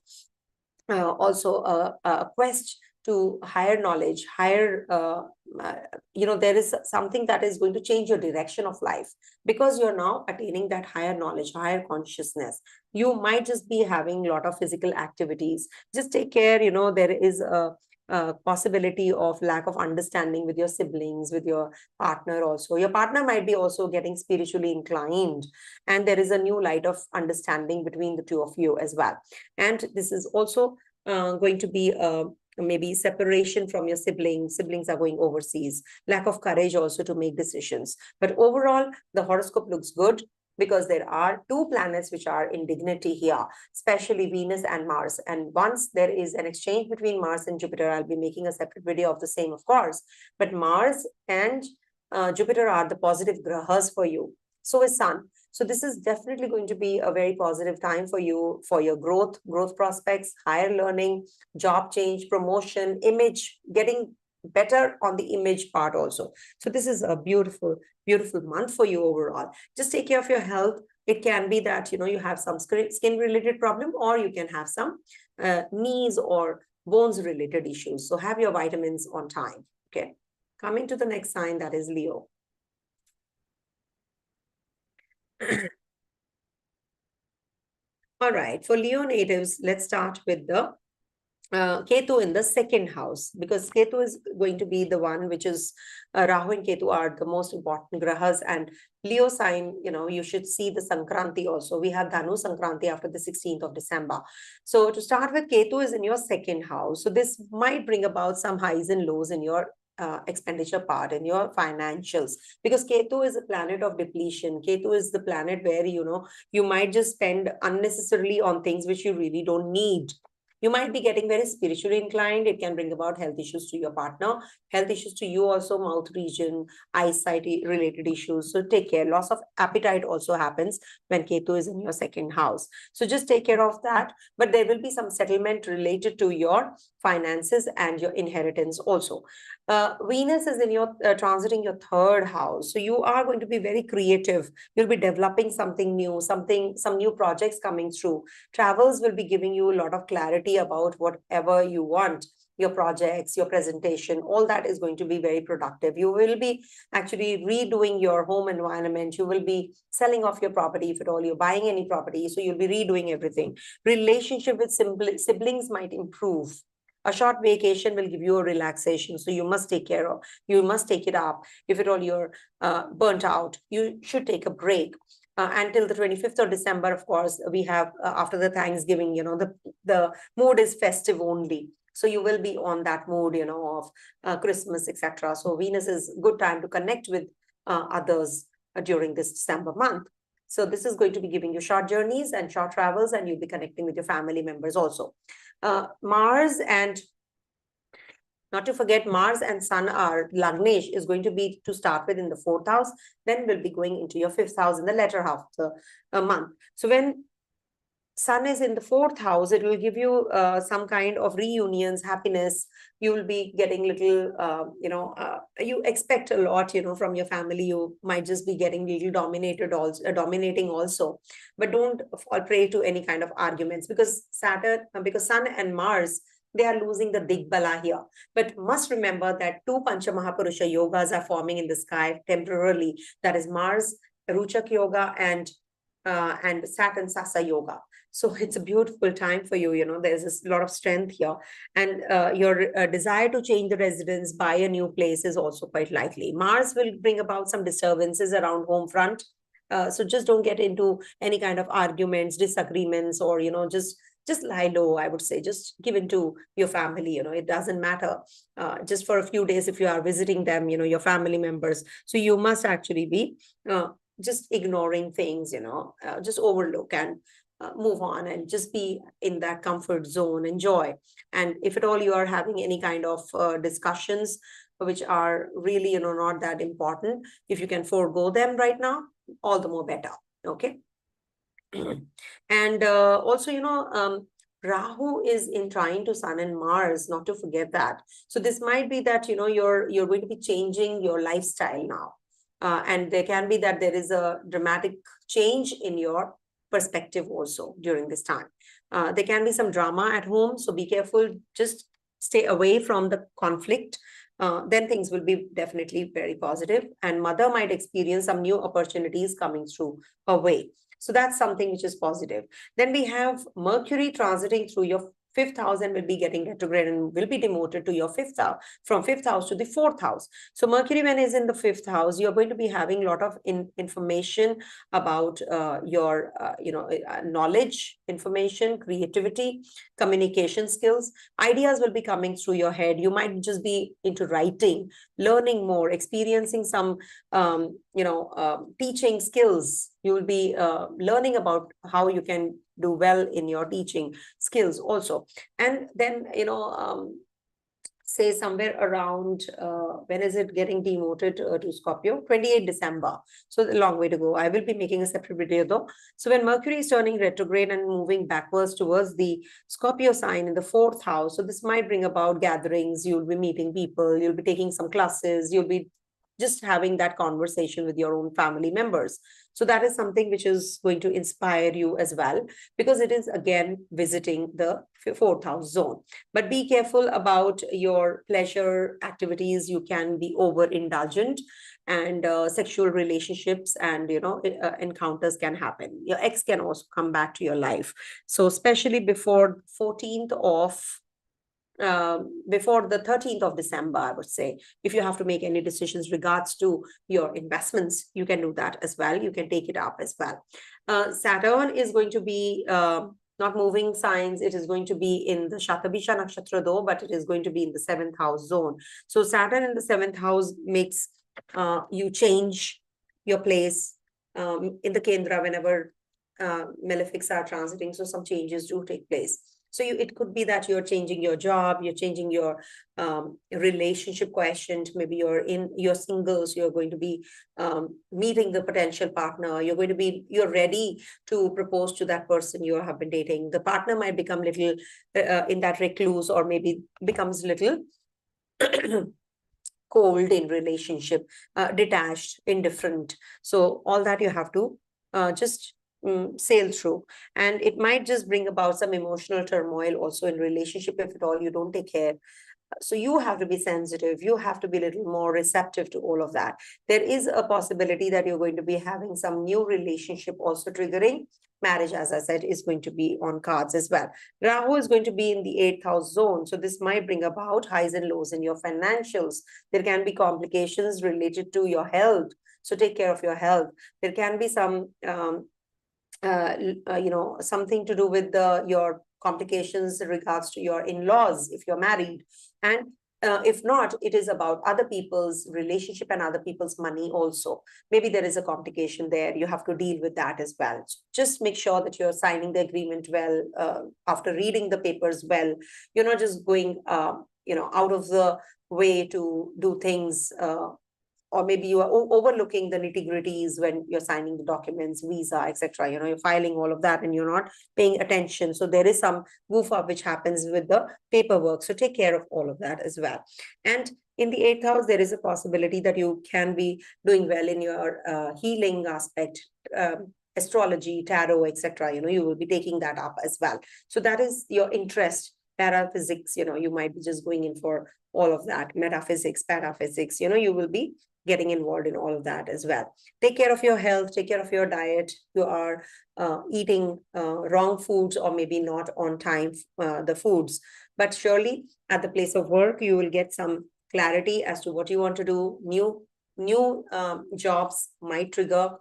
also a quest to higher knowledge, higher, there is something that is going to change your direction of life, because you're now attaining that higher knowledge, higher consciousness. You might just be having a lot of physical activities. Just take care, there is a possibility of lack of understanding with your siblings, with your partner also. Your partner might be also getting spiritually inclined, and there is a new light of understanding between the two of you as well. And this is also going to be maybe separation from your siblings. Siblings are going overseas. Lack of courage also to make decisions. But overall, the horoscope looks good, because there are two planets which are in dignity here, especially Venus and Mars. And once there is an exchange between Mars and Jupiter, I'll be making a separate video of the same, of course. But Mars and Jupiter are the positive grahas for you. So is Sun. So this is definitely going to be a very positive time for you, for your growth prospects, higher learning, job change, promotion, image, getting better on the image part also. So this is a beautiful, beautiful month for you overall. Just take care of your health. It can be that, you have some skin related problem, or you can have some knees or bones related issues. So have your vitamins on time. Okay. Coming to the next sign, that is Leo. All right, for Leo natives, let's start with the Ketu in the second house, because Ketu is going to be the one which is Rahu and Ketu are the most important grahas. And Leo sign, you should see the Sankranti also. We have Dhanu Sankranti after the 16th of December. So to start with, Ketu is in your second house. So this might bring about some highs and lows in your expenditure part, in your financials, because Ketu is a planet of depletion. Ketu is the planet where, you might just spend unnecessarily on things which you really don't need. You might be getting very spiritually inclined. It can bring about health issues to your partner, health issues to you also, mouth region, eyesight related issues. So take care. Loss of appetite also happens when Ketu is in your second house. So just take care of that. But there will be some settlement related to your finances and your inheritance also. Venus is in your transiting your third house. So you are going to be very creative. You'll be developing something new, some new projects coming through. Travels will be giving you a lot of clarity about whatever you want, your projects, your presentation, all that is going to be very productive. You will be actually redoing your home environment. You will be selling off your property if at all you're buying any property. So you'll be redoing everything. Relationship with siblings might improve. A short vacation will give you a relaxation. So you must take it up. If at all you're burnt out, you should take a break. Until the 25th of December, of course, we have after the Thanksgiving, the mood is festive only. So you will be on that mood, of Christmas, etc. So Venus is a good time to connect with others during this December month. So this is going to be giving you short journeys and short travels, and you'll be connecting with your family members also. Mars and not to forget, Mars and Sun are Lagnesh is going to be to start with in the 4th house. Then we'll be going into your 5th house in the latter half of the month. So when Sun is in the 4th house, it will give you some kind of reunions, happiness. You will be getting little, you expect a lot, from your family. You might just be getting little dominating also. But don't fall prey to any kind of arguments, because Sun and Mars, they are losing the Digbala here. But must remember that two Pancha Mahapurusha yogas are forming in the sky temporarily. That is Mars, Ruchak Yoga, and Saturn Sasa Yoga. So it's a beautiful time for you. There's a lot of strength here. And your desire to change the residence, buy a new place is also quite likely. Mars will bring about some disturbances around home front. So just don't get into any kind of arguments, disagreements, or, just lie low, I would say. Just give in to your family, it doesn't matter. Just for a few days, if you are visiting them, your family members. So you must actually be just ignoring things, just overlook and move on and just be in that comfort zone, enjoy. And if at all you are having any kind of discussions which are really, not that important, if you can forego them right now, all the more better. Okay. And also, Rahu is in trine to Sun and Mars, not to forget that. So this might be that, you're going to be changing your lifestyle now. And there can be that there is a dramatic change in your perspective also during this time. There can be some drama at home, so be careful. Just stay away from the conflict, then things will be definitely very positive, and mother might experience some new opportunities coming through her way. So that's something which is positive. Then we have Mercury transiting through your fifth house and will be getting retrograde and will be demoted to your fifth house, from fifth house to the fourth house. So Mercury, when is in the fifth house, you're going to be having a lot of information about your knowledge, information, creativity, communication skills. Ideas will be coming through your head. You might just be into writing, learning more, experiencing some teaching skills. You will be learning about how you can do well in your teaching skills also. And then say somewhere around when is it getting demoted to Scorpio? 28 December. So a long way to go. I will be making a separate video though. So when Mercury is turning retrograde and moving backwards towards the Scorpio sign in the fourth house, so this might bring about gatherings. You'll be meeting people, you'll be taking some classes, you'll be just having that conversation with your own family members. So that is something which is going to inspire you as well, because it is again visiting the fourth house zone. But be careful about your pleasure activities. You can be overindulgent, and sexual relationships and encounters can happen. Your ex can also come back to your life. So especially before 14th of before the 13th of December, I would say, if you have to make any decisions regards to your investments, you can do that as well. You can take it up as well. Saturn is going to be not moving signs. It is going to be in the Shatabisha Nakshatra though, but it is going to be in the seventh house zone. So Saturn in the seventh house makes you change your place in the Kendra whenever malefics are transiting. So some changes do take place. So it could be that you're changing your job, you're changing your relationship quotient. Maybe you're single, so you're going to be meeting the potential partner. You're ready to propose to that person you have been dating. The partner might become little in that recluse, or maybe becomes little cold in relationship, detached, indifferent. So all that you have to just sail through, and it might just bring about some emotional turmoil also in relationship if at all you don't take care. So you have to be sensitive. You have to be a little more receptive to all of that. There is a possibility that you're going to be having some new relationship also triggering. Marriage, as I said, is going to be on cards as well. Rahu is going to be in the 8th house zone. So this might bring about highs and lows in your financials. There can be complications related to your health. So take care of your health. There can be some something to do with your complications in regards to your in-laws if you're married. And if not, it is about other people's relationship and other people's money also. Maybe there is a complication there. You have to deal with that as well. Just make sure that you're signing the agreement well, after reading the papers well. You're not just going out of the way to do things, or maybe you are overlooking the nitty-gritties when you're signing the documents, visa, etc. You're filing all of that and you're not paying attention. So there is some goof up which happens with the paperwork. So take care of all of that as well. And in the 8th house, there is a possibility that you can be doing well in your healing aspect, astrology, tarot, etc. You will be taking that up as well. So that is your interest. Paraphysics, you might be just going in for all of that. Metaphysics, pataphysics, you will be getting involved in all of that as well. Take care of your health, take care of your diet. You are eating wrong foods, or maybe not on time the foods. But surely at the place of work, you will get some clarity as to what you want to do. New jobs might trigger,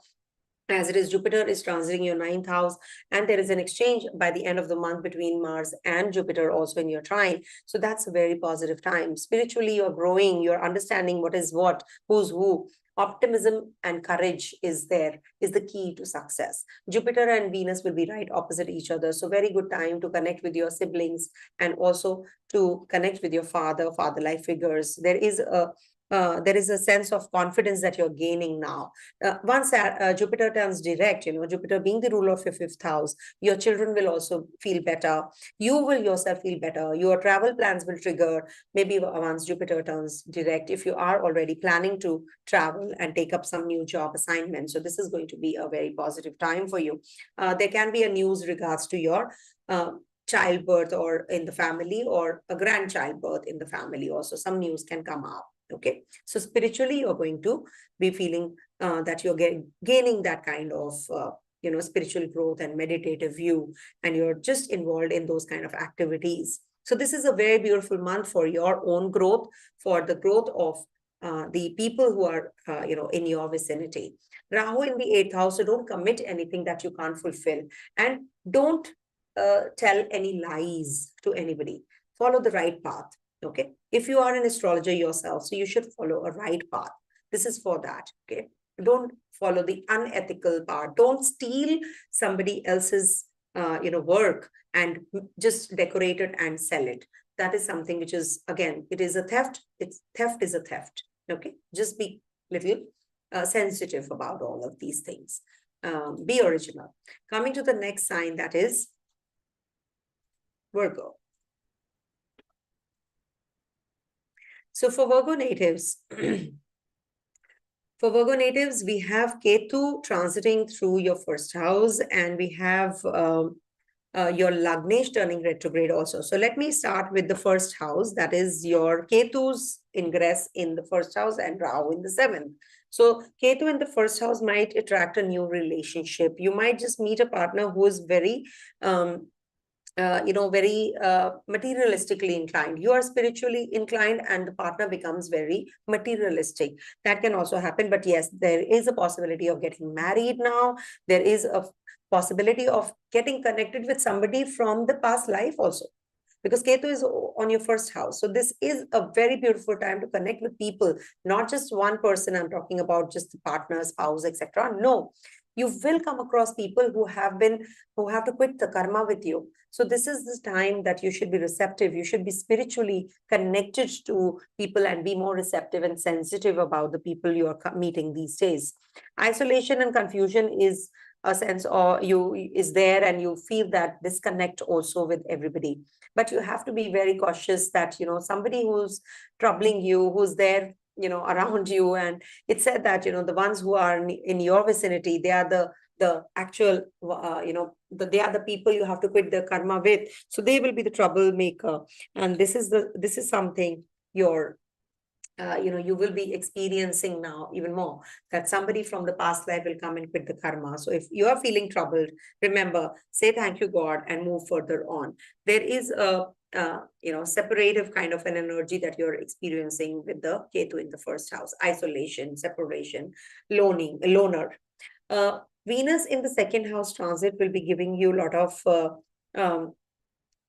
as it is Jupiter is transiting your 9th house, and there is an exchange by the end of the month between Mars and Jupiter also in your trine. So that's a very positive time. Spiritually, you're growing, you're understanding what is what, who's who. Optimism and courage is the key to success. Jupiter and Venus will be right opposite each other. So very good time to connect with your siblings, and also to connect with your father life figures. There is a sense of confidence that you're gaining now. Once Jupiter turns direct, Jupiter being the ruler of your 5th house, your children will also feel better. You will yourself feel better. Your travel plans will trigger, maybe once Jupiter turns direct, if you are already planning to travel and take up some new job assignment. So this is going to be a very positive time for you. There can be a news regards to your childbirth or in the family, or a grandchild birth in the family also. Some news can come up. Okay, so spiritually, you're going to be feeling that you're gaining that kind of spiritual growth and meditative view, and you're just involved in those kind of activities. So this is a very beautiful month for your own growth, for the growth of the people who are in your vicinity. Rahu in the 8th house, so don't commit anything that you can't fulfill, and don't tell any lies to anybody. Follow the right path. Okay, if you are an astrologer yourself, so you should follow a right path. This is for that. Okay, don't follow the unethical part. Don't steal somebody else's work and just decorate it and sell it. That is something which is, again, it is a theft. Theft is a theft. Okay, just be little sensitive about all of these things. Be original. Coming to the next sign, that is Virgo. So for Virgo natives, we have Ketu transiting through your first house, and we have your Lagnesh turning retrograde also. So let me start with the first house. That is your Ketu's ingress in the first house and Rahu in the 7th. So Ketu in the first house might attract a new relationship. You might just meet a partner who is very very materialistically inclined. You are spiritually inclined and the partner becomes very materialistic. That can also happen. But yes, there is a possibility of getting married now. There is a possibility of getting connected with somebody from the past life also, because Ketu is on your first house. So this is a very beautiful time to connect with people, not just one person. I'm talking about just the partner, spouse, etc. No, you will come across people who have to quit the karma with you. So this is the time that you should be receptive. You should be spiritually connected to people and be more receptive and sensitive about the people you are meeting these days. Isolation and confusion is a sense is there, and you feel that disconnect also with everybody. But you have to be very cautious that, somebody who's troubling you, who's there, around you. And it's said that, the ones who are in your vicinity, they are the actual, they are the people you have to quit the karma with. So they will be the troublemaker. And this is something you will be experiencing now even more, that somebody from the past life will come and quit the karma. So if you are feeling troubled, remember, say thank you, God, and move further on. There is a separative kind of an energy that you're experiencing with the Ketu in the first house: isolation, separation, loner. Venus in the second house transit will be giving you a lot of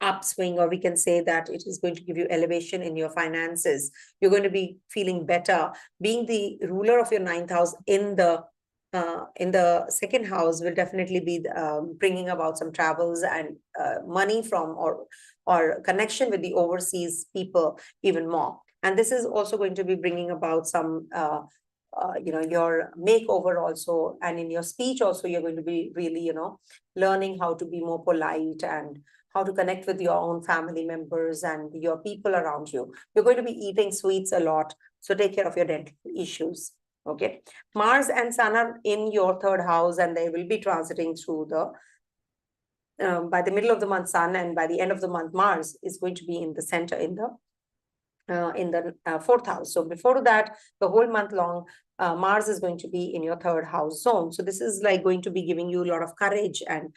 upswing, or we can say that it is going to give you elevation in your finances. You're going to be feeling better. Being the ruler of your 9th house in the second house will definitely be bringing about some travels and money from or connection with the overseas people even more. And this is also going to be bringing about some your makeover also, and in your speech also, you're going to be really learning how to be more polite and how to connect with your own family members and your people around you. You're going to be eating sweets a lot, so take care of your dental issues. Okay, Mars and Sun are in your 3rd house, and they will be transiting through by the middle of the month Sun, and by the end of the month Mars is going to be in the center in the 4th house. So before that, the whole month long, Mars is going to be in your 3rd house zone. So this is like going to be giving you a lot of courage and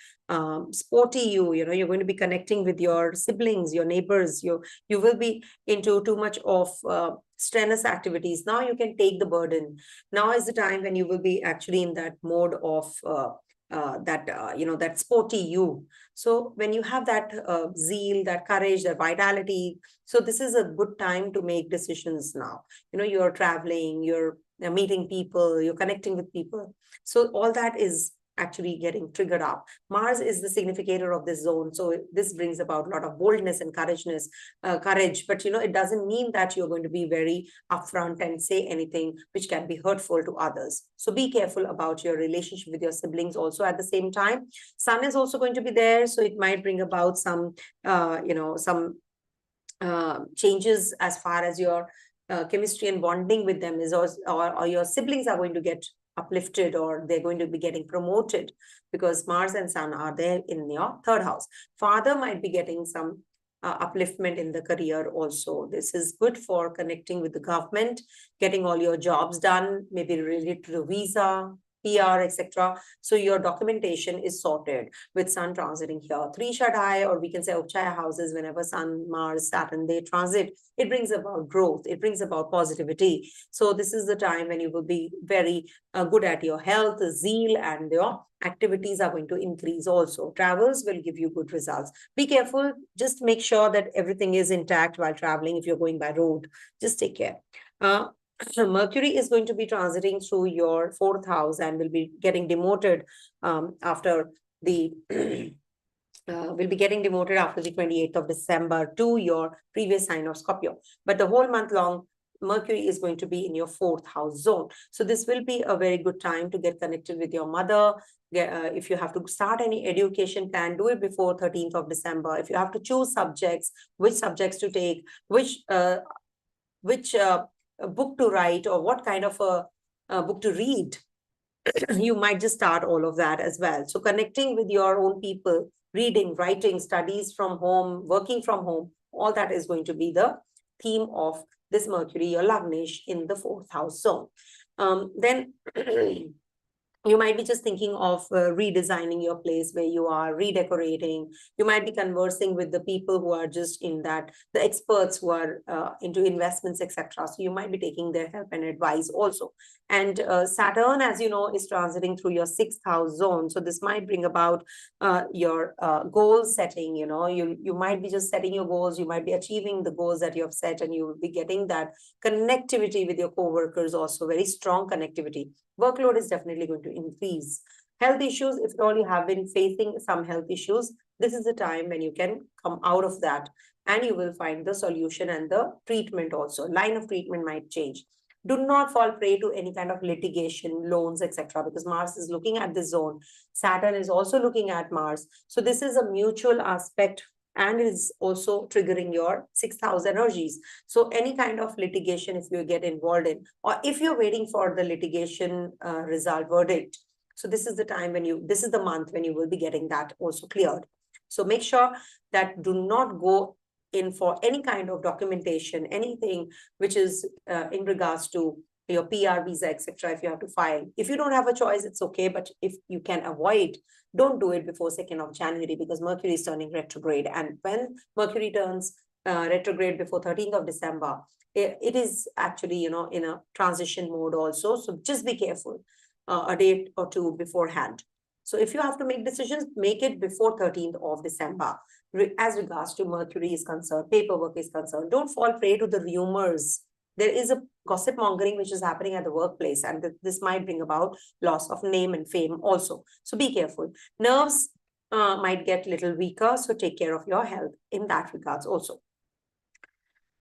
sporty. You're going to be connecting with your siblings, your neighbors. You will be into too much of strenuous activities. Now you can take the burden. Now is the time when you will be actually in that mode of that sporty you. So when you have that zeal, that courage, that vitality, so this is a good time to make decisions now. You're traveling, you're meeting people, you're connecting with people. So all that is actually getting triggered up. Mars is the significator of this zone. So this brings about a lot of boldness and courage. But, it doesn't mean that you're going to be very upfront and say anything which can be hurtful to others. So be careful about your relationship with your siblings also at the same time. Sun is also going to be there. So it might bring about some changes as far as your chemistry and bonding with them is, or your siblings are going to get uplifted, or they're going to be getting promoted, because Mars and Sun are there in your third house. Father might be getting some upliftment in the career also. This is good for connecting with the government, getting all your jobs done, maybe related to the visa, PR, etc. So your documentation is sorted with Sun transiting here. Three Shaddai, or we can say Upchaya houses, whenever Sun, Mars, Saturn, they transit, it brings about growth, it brings about positivity. So this is the time when you will be very good at your health, zeal, and your activities are going to increase also. Travels will give you good results. Be careful, just make sure that everything is intact while traveling. If you're going by road, just take care. Mercury is going to be transiting through your fourth house and will be getting demoted after the will be getting demoted after the 28th of December to your previous sign of Scorpio. But the whole month long, Mercury is going to be in your fourth house zone. So this will be a very good time to get connected with your mother. If you have to start any education plan, do it before 13th of December. If you have to choose subjects, which subjects to take, which book to write, or what kind of a book to read, you might just start all of that as well. So connecting with your own people, reading, writing, studies from home, working from home, all that is going to be the theme of this Mercury, your Lagnesh, in the fourth house zone. Then you might be just thinking of redesigning your place where you are, redecorating. You might be conversing with the people who are just in that, the experts who are into investments, etc. So you might be taking their help and advice also. And Saturn, as you know, is transiting through your sixth house zone. So this might bring about your goal setting. You might be just setting your goals. You might be achieving the goals that you have set, and you will be getting that connectivity with your co-workers also, very strong connectivity. Workload is definitely going to increase. Health issues, if at all you have been facing some health issues, this is the time when you can come out of that, and you will find the solution and the treatment also. Line of treatment might change. Do not fall prey to any kind of litigation, loans, etc., because Mars is looking at this zone. Saturn is also looking at Mars. So this is a mutual aspect, and is also triggering your sixth house energies. So any kind of litigation, if you get involved in, or if you're waiting for the litigation result verdict, so this is the time when this is the month when you will be getting that also cleared. So make sure that do not go in for any kind of documentation, anything which is in regards to your PR, visa, etc. If you have to file, if you don't have a choice, it's okay. But if you can avoid, don't do it before 2nd of January, because Mercury is turning retrograde. And when Mercury turns retrograde before 13th of December, it is actually, in a transition mode also. So just be careful a day or two beforehand. So if you have to make decisions, make it before 13th of December. As regards to Mercury is concerned, paperwork is concerned, don't fall prey to the rumors. There is a gossip mongering which is happening at the workplace, and this might bring about loss of name and fame also. So be careful. Nerves might get a little weaker, so take care of your health in that regards also.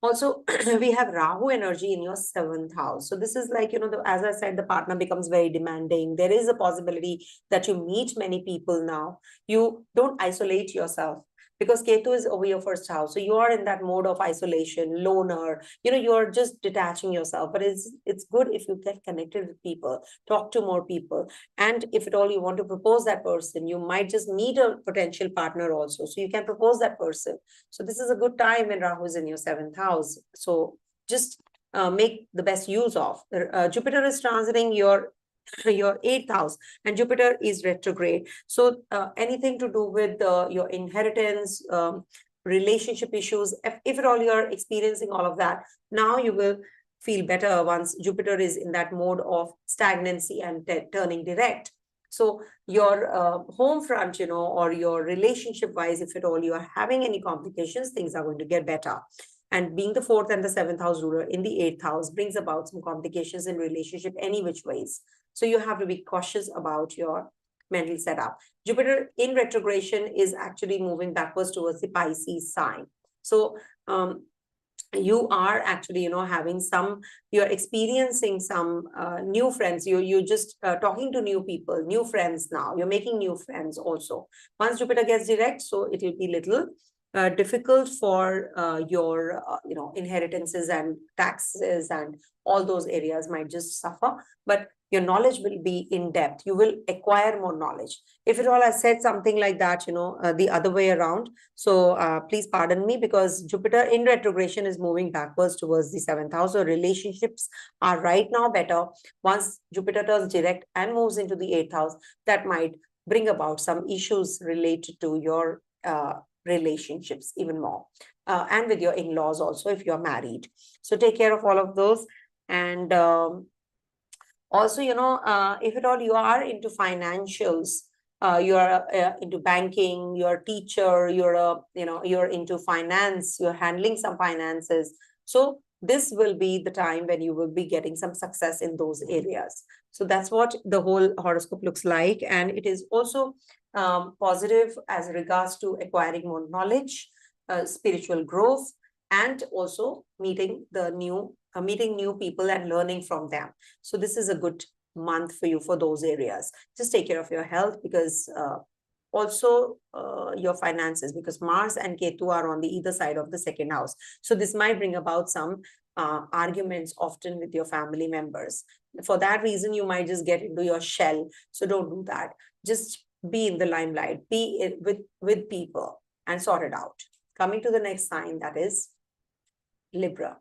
Also, we have Rahu energy in your 7th house. So this is like, as I said, the partner becomes very demanding. There is a possibility that you meet many people now. You don't isolate yourself, because Ketu is over your 1st house. So you are in that mode of isolation, loner, you're just detaching yourself. But it's good if you get connected with people, talk to more people. And if at all you want to propose that person, you might just meet a potential partner also. So you can propose that person. So this is a good time when Rahu is in your 7th house. So just make the best use of. Jupiter is transiting your 8th house, and Jupiter is retrograde. So anything to do with your inheritance, relationship issues, if at all you're experiencing all of that, now you will feel better once Jupiter is in that mode of stagnancy and turning direct. So your home front, or your relationship wise, if at all you are having any complications, things are going to get better. And being the 4th and the 7th house ruler in the 8th house brings about some complications in relationship any which ways. So you have to be cautious about your mental setup. Jupiter in retrogression is actually moving backwards towards the Pisces sign. So you are actually, having you're experiencing some new friends. You're just talking to new people, new friends now. You're making new friends also. Once Jupiter gets direct, so it will be little difficult for your inheritances and taxes, and all those areas might just suffer, but your knowledge will be in depth. You will acquire more knowledge. If at all I said something like that, the other way around, so please pardon me, because Jupiter in retrogression is moving backwards towards the 7th house. So relationships are right now better. Once Jupiter turns direct and moves into the 8th house, that might bring about some issues related to your relationships even more, and with your in-laws also if you're married. So take care of all of those. And also, if at all you are into financials, you are into banking, you're a teacher, you're into finance, you're handling some finances. So this will be the time when you will be getting some success in those areas. So that's what the whole horoscope looks like. And it is also positive as regards to acquiring more knowledge, spiritual growth, and also meeting new people and learning from them. So this is a good month for you for those areas. Just take care of your health, because also your finances, because Mars and Ketu are on the either side of the 2nd house. So this might bring about some arguments often with your family members. For that reason, you might just get into your shell. So don't do that. Just be in the limelight, be with people and sort it out. Coming to the next sign, that is Libra.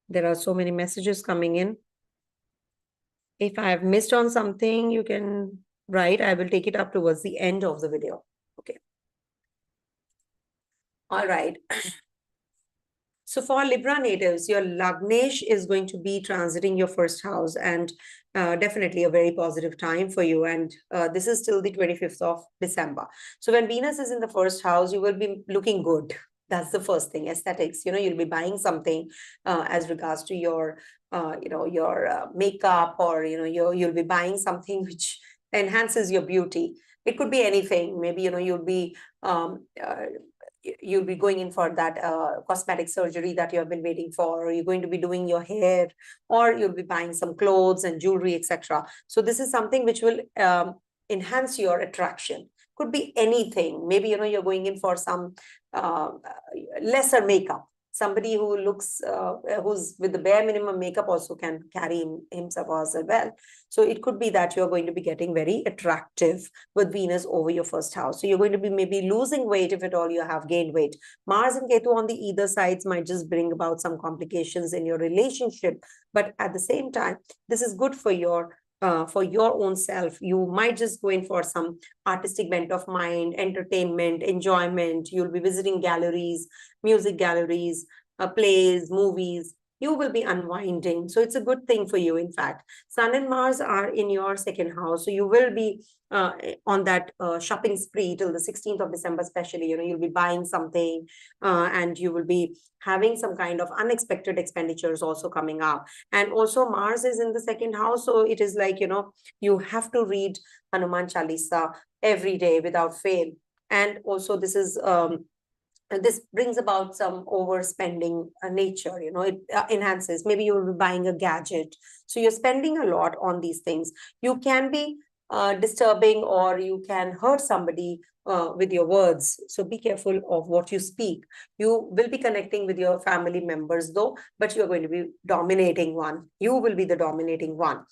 There are so many messages coming in. If I have missed on something, you can write. I will take it up towards the end of the video. Okay. All right. So for Libra natives, your Lagnesh is going to be transiting your 1st house, and definitely a very positive time for you. And this is till the 25th of December. So when Venus is in the 1st house, you will be looking good. That's the first thing. Aesthetics, you'll be buying something as regards to your, your makeup, or, you'll be buying something which enhances your beauty. It could be anything. Maybe, you'll be going in for that cosmetic surgery that you have been waiting for, or you're going to be doing your hair, or you'll be buying some clothes and jewelry, etc. So this is something which will enhance your attraction. Could be anything. Maybe, you're going in for some lesser makeup. Somebody who looks, who's with the bare minimum makeup also can carry himself or herself well. So it could be that you're going to be getting very attractive with Venus over your 1st house. So you're going to be maybe losing weight, if at all you have gained weight. Mars and Ketu on the either sides might just bring about some complications in your relationship. But at the same time, this is good for your own self. You might just go in for some artistic bent of mind, entertainment, enjoyment. You'll be visiting galleries, music galleries, plays, movies. You will be unwinding. So it's a good thing for you. In fact, Sun and Mars are in your 2nd house. So you will be on that shopping spree till the 16th of December, especially. You'll be buying something and you will be having some kind of unexpected expenditures also coming up. And also Mars is in the 2nd house. So it is like, you have to read Hanuman Chalisa every day without fail. And also this is this brings about some overspending nature. It enhances. Maybe you will be buying a gadget, so you're spending a lot on these things. You can be disturbing, or you can hurt somebody with your words. So be careful of what you speak. You will be connecting with your family members though, but you're going to be dominating one. You will be the dominating one.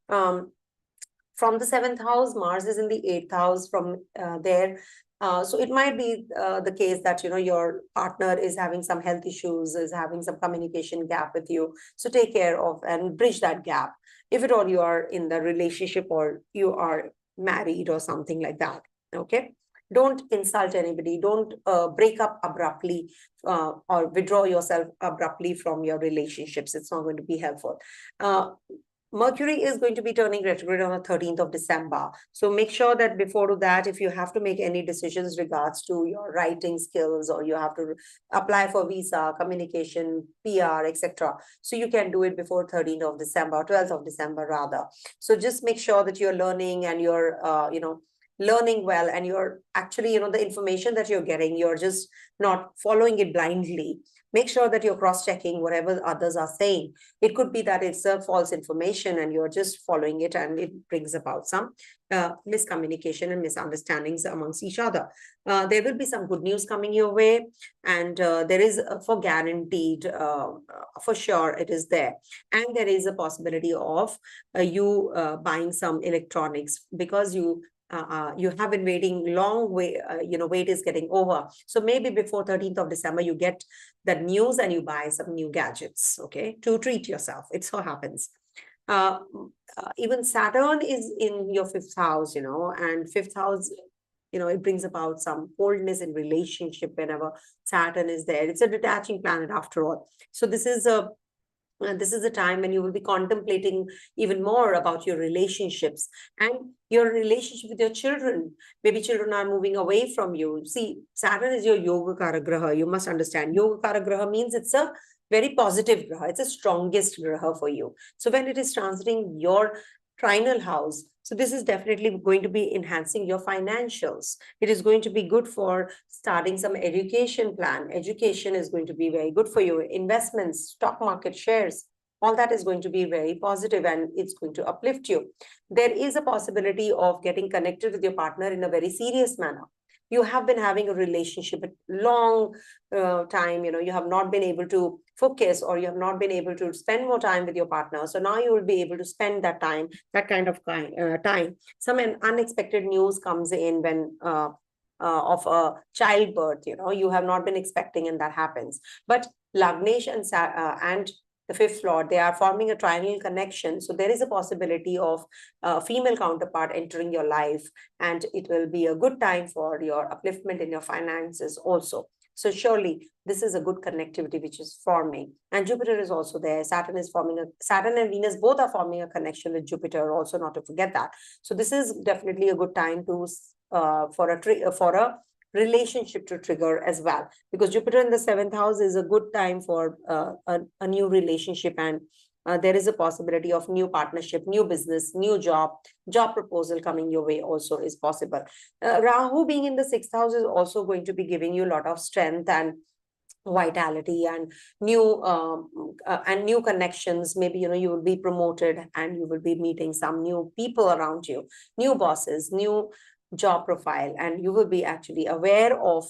From the 7th house, Mars is in the 8th house from there. So it might be the case that, your partner is having some health issues, is having some communication gap with you. So take care of and bridge that gap. If at all you are in the relationship, or you are married or something like that, okay? Don't insult anybody. Don't break up abruptly or withdraw yourself abruptly from your relationships. It's not going to be helpful. Mercury is going to be turning retrograde on the 13th of December. So make sure that before that, if you have to make any decisions regards to your writing skills, or you have to apply for visa, communication, PR, etc. So you can do it before 13th of December, 12th of December rather. So just make sure that you're learning and you're, learning well, and you're actually, the information that you're getting, you're just not following it blindly. Make sure that you're cross-checking whatever others are saying. It could be that it's a false information and you're just following it, and it brings about some miscommunication and misunderstandings amongst each other. There will be some good news coming your way, and there is for guaranteed, for sure it is there. And there is a possibility of you buying some electronics, because you have been waiting long way, wait is getting over. So maybe before 13th of December, you get that news and you buy some new gadgets, okay, to treat yourself. It so happens. Even Saturn is in your fifth house, and fifth house, it brings about some coldness in relationship whenever Saturn is there. It's a detaching planet after all. So this is a time when you will be contemplating even more about your relationships and your relationship with your children. Maybe children are moving away from you. See, Saturn is your Yoga Kara Graha. You must understand. Yoga Kara Graha means it's a very positive Graha. It's the strongest Graha for you. So when it is transiting your trinal house, so this is definitely going to be enhancing your financials. It is going to be good for starting some education plan. Education is going to be very good for you. Investments, stock market shares, all that is going to be very positive, and it's going to uplift you. There is a possibility of getting connected with your partner in a very serious manner. You have been having a relationship a long time, you have not been able to focus, or you have not been able to spend more time with your partner. So now you will be able to spend that time, that kind of time. Some unexpected news comes in when of a childbirth, you have not been expecting, and that happens. But Lagnesh and the fifth lord, they are forming a triangle connection. So there is a possibility of a female counterpart entering your life, and it will be a good time for your upliftment in your finances also. So surely this is a good connectivity which is forming. And Jupiter is also there. Saturn and Venus both are forming a connection with Jupiter also, not to forget that. So this is definitely a good time to for a relationship to trigger as well, because Jupiter in the seventh house is a good time for a new relationship, and there is a possibility of new partnership, new business, new job proposal coming your way also is possible. Rahu being in the sixth house is also going to be giving you a lot of strength and vitality and new connections. Maybe you will be promoted and you will be meeting some new people around you, new bosses, new job profile, and you will be actually aware of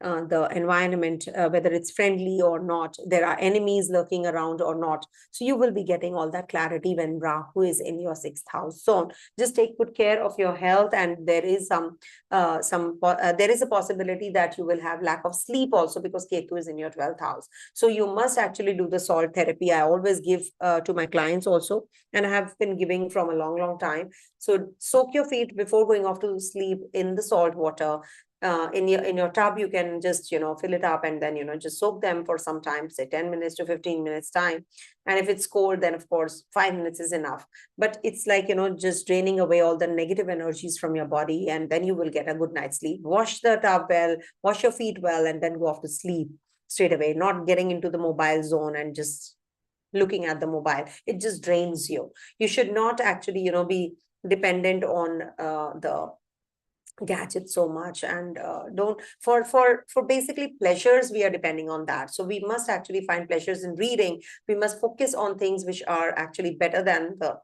the environment, whether it's friendly or not, there are enemies lurking around or not. So you will be getting all that clarity when Rahu is in your sixth house zone. Just take good care of your health, and there is there is a possibility that you will have lack of sleep also, because Ketu is in your 12th house. So you must actually do the salt therapy. I always give to my clients also, and I have been giving from a long time. So soak your feet before going off to sleep in the salt water. In your tub, you can just fill it up, and then just soak them for some time, say 10 minutes to 15 minutes time. And if it's cold, then of course 5 minutes is enough. But it's like just draining away all the negative energies from your body, and then you will get a good night's sleep. Wash the tub well, wash your feet well, and then go off to sleep straight away. Not getting into the mobile zone and just looking at the mobile. It just drains you. You should not actually be dependent on the gadgets so much, and don't for basically pleasures, we are depending on that. So we must actually find pleasures in reading. We must focus on things which are actually better than the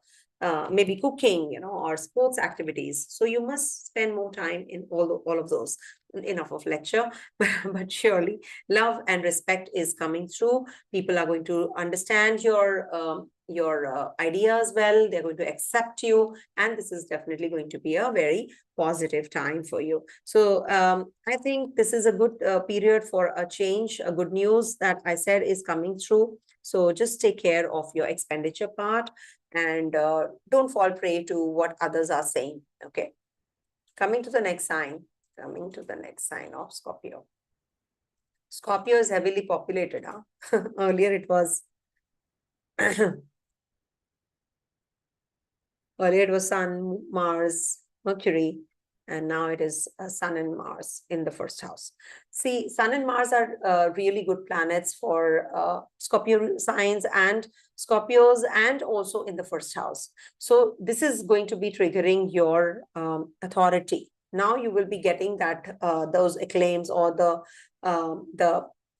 maybe cooking, or sports activities. So you must spend more time in all of those. Enough of lecture. But surely love and respect is coming through. People are going to understand your ideas well. They're going to accept you, and this is definitely going to be a very positive time for you. So I think this is a good period for a change. A good news that I said is coming through. So just take care of your expenditure part, and don't fall prey to what others are saying. Okay. Coming to the next sign of Scorpio. Scorpio is heavily populated. Earlier it was Sun, Mars, Mercury, and now it is Sun and Mars in the first house. See, Sun and Mars are really good planets for Scorpio signs and Scorpios, and also in the first house. So this is going to be triggering your authority. now you will be getting that those acclaims or the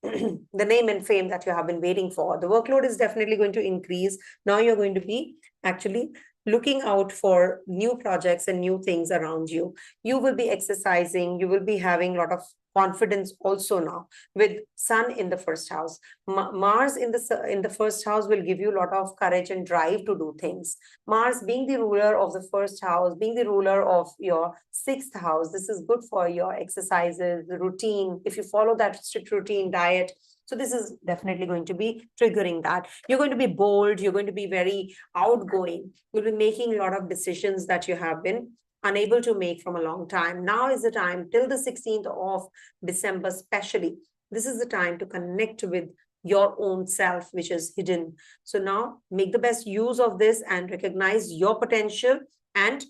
the name and fame that you have been waiting for. The workload is definitely going to increase. Now you're going to be actually looking out for new projects and new things around you. You will be exercising, you will be having a lot of confidence also now with Sun in the first house. Mars in the first house will give you a lot of courage and drive to do things. Mars being the ruler of the first house, being the ruler of your sixth house, this is good for your exercises, the routine. If you follow that strict routine diet, so this is definitely going to be triggering that. You're going to be bold, you're going to be very outgoing, you'll be making a lot of decisions that you have been unable to make from a long time. Now is the time till the 16th of December, especially. This is the time to connect with your own self, which is hidden. So now make the best use of this and recognize your potential, and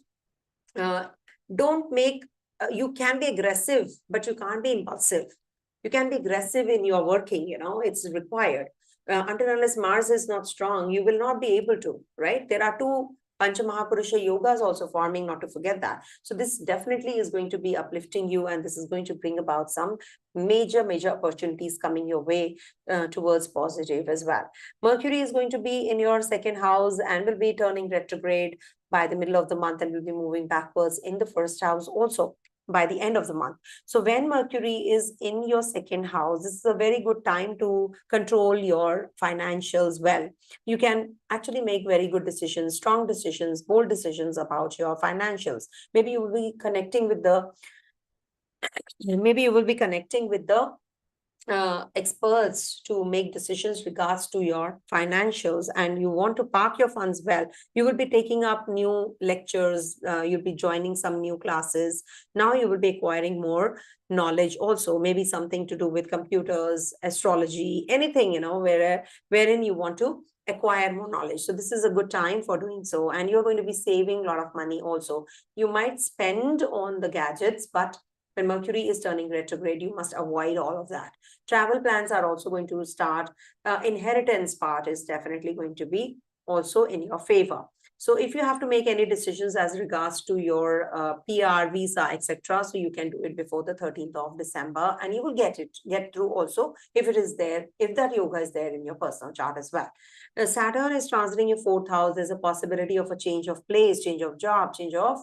don't make, you can be aggressive, but you can't be impulsive. You can be aggressive in your working, it's required. Until unless Mars is not strong, you will not be able to, right? There are two Pancha Mahapurusha yogas also forming, not to forget that. So this definitely is going to be uplifting you, and this is going to bring about some major opportunities coming your way towards positive as well. Mercury is going to be in your second house and will be turning retrograde by the middle of the month, and will be moving backwards in the first house also by the end of the month. So when Mercury is in your second house, this is a very good time to control your financials well. You can actually make very good decisions, strong decisions, bold decisions about your financials. Maybe you will be connecting with the experts to make decisions regards to your financials, and you want to park your funds well. You will be taking up new lectures, you'll be joining some new classes. Now you will be acquiring more knowledge also, maybe something to do with computers, astrology, anything, wherein you want to acquire more knowledge. So this is a good time for doing so, and you're going to be saving a lot of money also. You might spend on the gadgets, but when Mercury is turning retrograde, you must avoid all of that. Travel plans are also going to start. Inheritance part is definitely going to be also in your favor. So if you have to make any decisions as regards to your PR, visa, etc., so you can do it before the 13th of December, and you will get through also if it is there, if that yoga is there in your personal chart as well. Saturn is transiting your fourth house. There's a possibility of a change of place, change of job, change of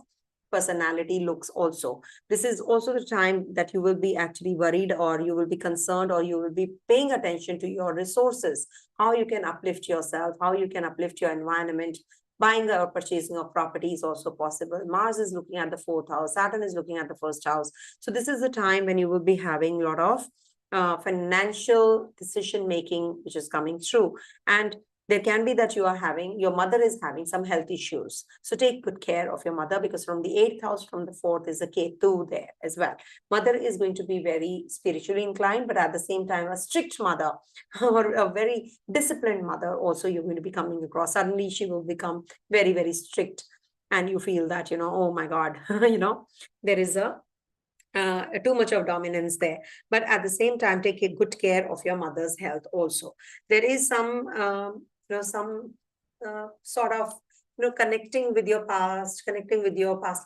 personality looks also. This is also the time that you will be actually worried, or you will be concerned, or you will be paying attention to your resources, how you can uplift yourself, how you can uplift your environment. Buying or purchasing of property is also possible. Mars is looking at the fourth house. Saturn is looking at the first house. So this is the time when you will be having a lot of financial decision making, which is coming through. And there can be that your mother is having some health issues. So take good care of your mother, because from the 8th house, from the 4th is a Ketu there as well. Mother is going to be very spiritually inclined, but at the same time, a strict mother or a very disciplined mother also you're going to be coming across. Suddenly she will become very strict, and you feel that, oh my God, there is too much of dominance there. But at the same time, take a good care of your mother's health also. There is some sort of connecting with your past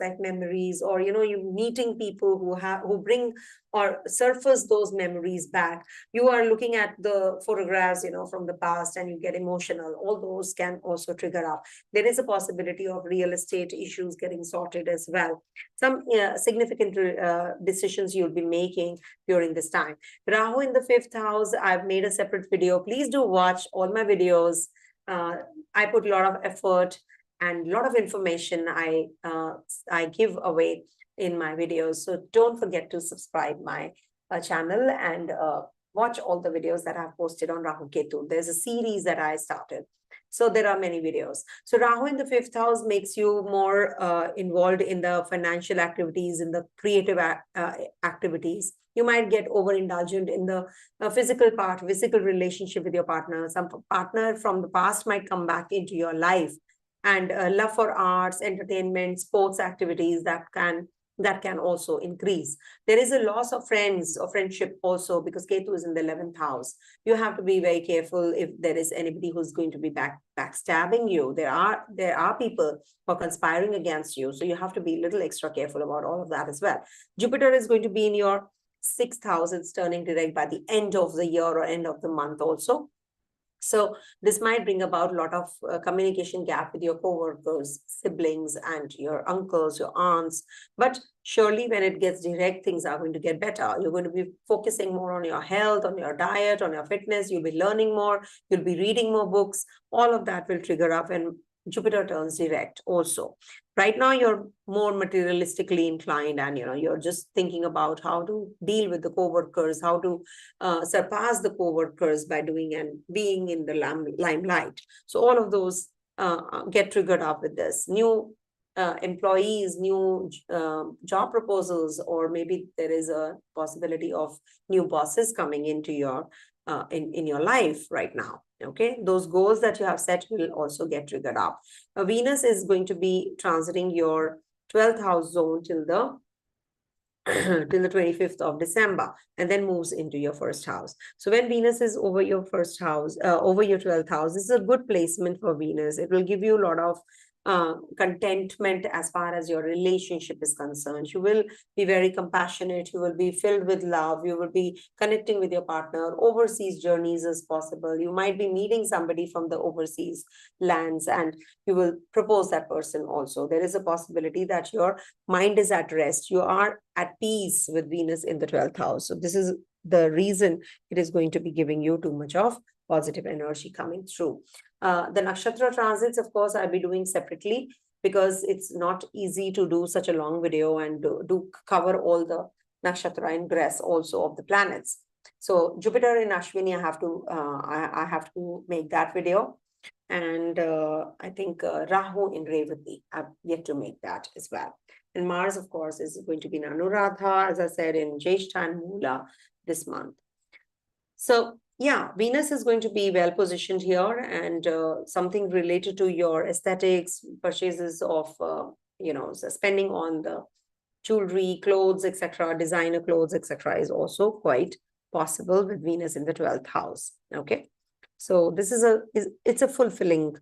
life memories, or you meeting people who bring or surface those memories back. You are looking at the photographs from the past, and you get emotional. All those can also trigger up. There is a possibility of real estate issues getting sorted as well. Some significant decisions you'll be making during this time. Rahu in the 5th house, I've made a separate video. Please do watch all my videos. I put a lot of effort and a lot of information I give away in my videos. So don't forget to subscribe my channel and watch all the videos that I've posted on Rahu Ketu. There's a series that I started. So there are many videos. So Rahu in the 5th house makes you more involved in the financial activities, in the creative activities. You might get overindulgent in the physical relationship with your partner. Some partner from the past might come back into your life, and love for arts, entertainment, sports activities that can that can also increase. There is a loss of friends or friendship also, because Ketu is in the 11th house. You have to be very careful if there is anybody who's going to be backstabbing you. There are people who are conspiring against you. So you have to be a little extra careful about all of that as well. Jupiter is going to be in your 6th house. It's turning direct by the end of the year or end of the month also. So this might bring about a lot of communication gap with your co-workers, siblings, and your uncles, your aunts. But surely when it gets direct, things are going to get better. You're going to be focusing more on your health, on your diet, on your fitness. You'll be learning more. You'll be reading more books. All of that will trigger up when Jupiter turns direct also. Right now, you're more materialistically inclined, and you're just thinking about how to deal with the co-workers, how to surpass the co-workers by doing and being in the limelight. So all of those get triggered up with this. New employees, new job proposals, or maybe there is a possibility of new bosses coming into your in your life right now. Okay, those goals that you have set will also get triggered up. Venus is going to be transiting your 12th house zone till the 25th of December, and then moves into your first house. So when Venus is over your first house, over your 12th house, this is a good placement for Venus. It will give you a lot of contentment as far as your relationship is concerned. You will be very compassionate. You will be filled with love. You will be connecting with your partner. Overseas journeys is possible. You might be meeting somebody from the overseas lands, and you will propose that person also. There is a possibility that your mind is at rest. You are at peace with Venus in the 12th house. So this is the reason it is going to be giving you too much of positive energy coming through. The nakshatra transits, of course, I'll be doing separately, because it's not easy to do such a long video and do cover all the nakshatra ingress also of the planets. So Jupiter in Ashwini, I have to make that video. And I think Rahu in Revati, I've yet to make that as well. And Mars, of course, is going to be in Anuradha, as I said, in Jyeshtha and Mula this month. So yeah, Venus is going to be well positioned here, and something related to your aesthetics, purchases of, spending on the jewelry, clothes, etc., designer clothes, etc., is also quite possible with Venus in the 12th house. Okay, so this is it's a fulfilling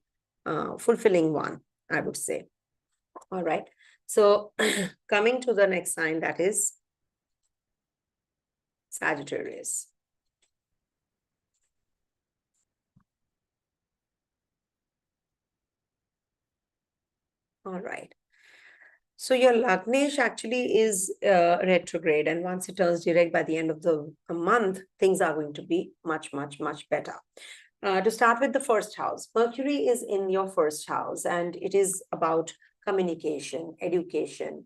one, I would say. All right. So coming to the next sign, that is Sagittarius. All right. So your Lagnesh actually is retrograde, and once it turns direct by the end of the month, things are going to be much, much, much better. To start with the first house, Mercury is in your first house, and it is about communication, education,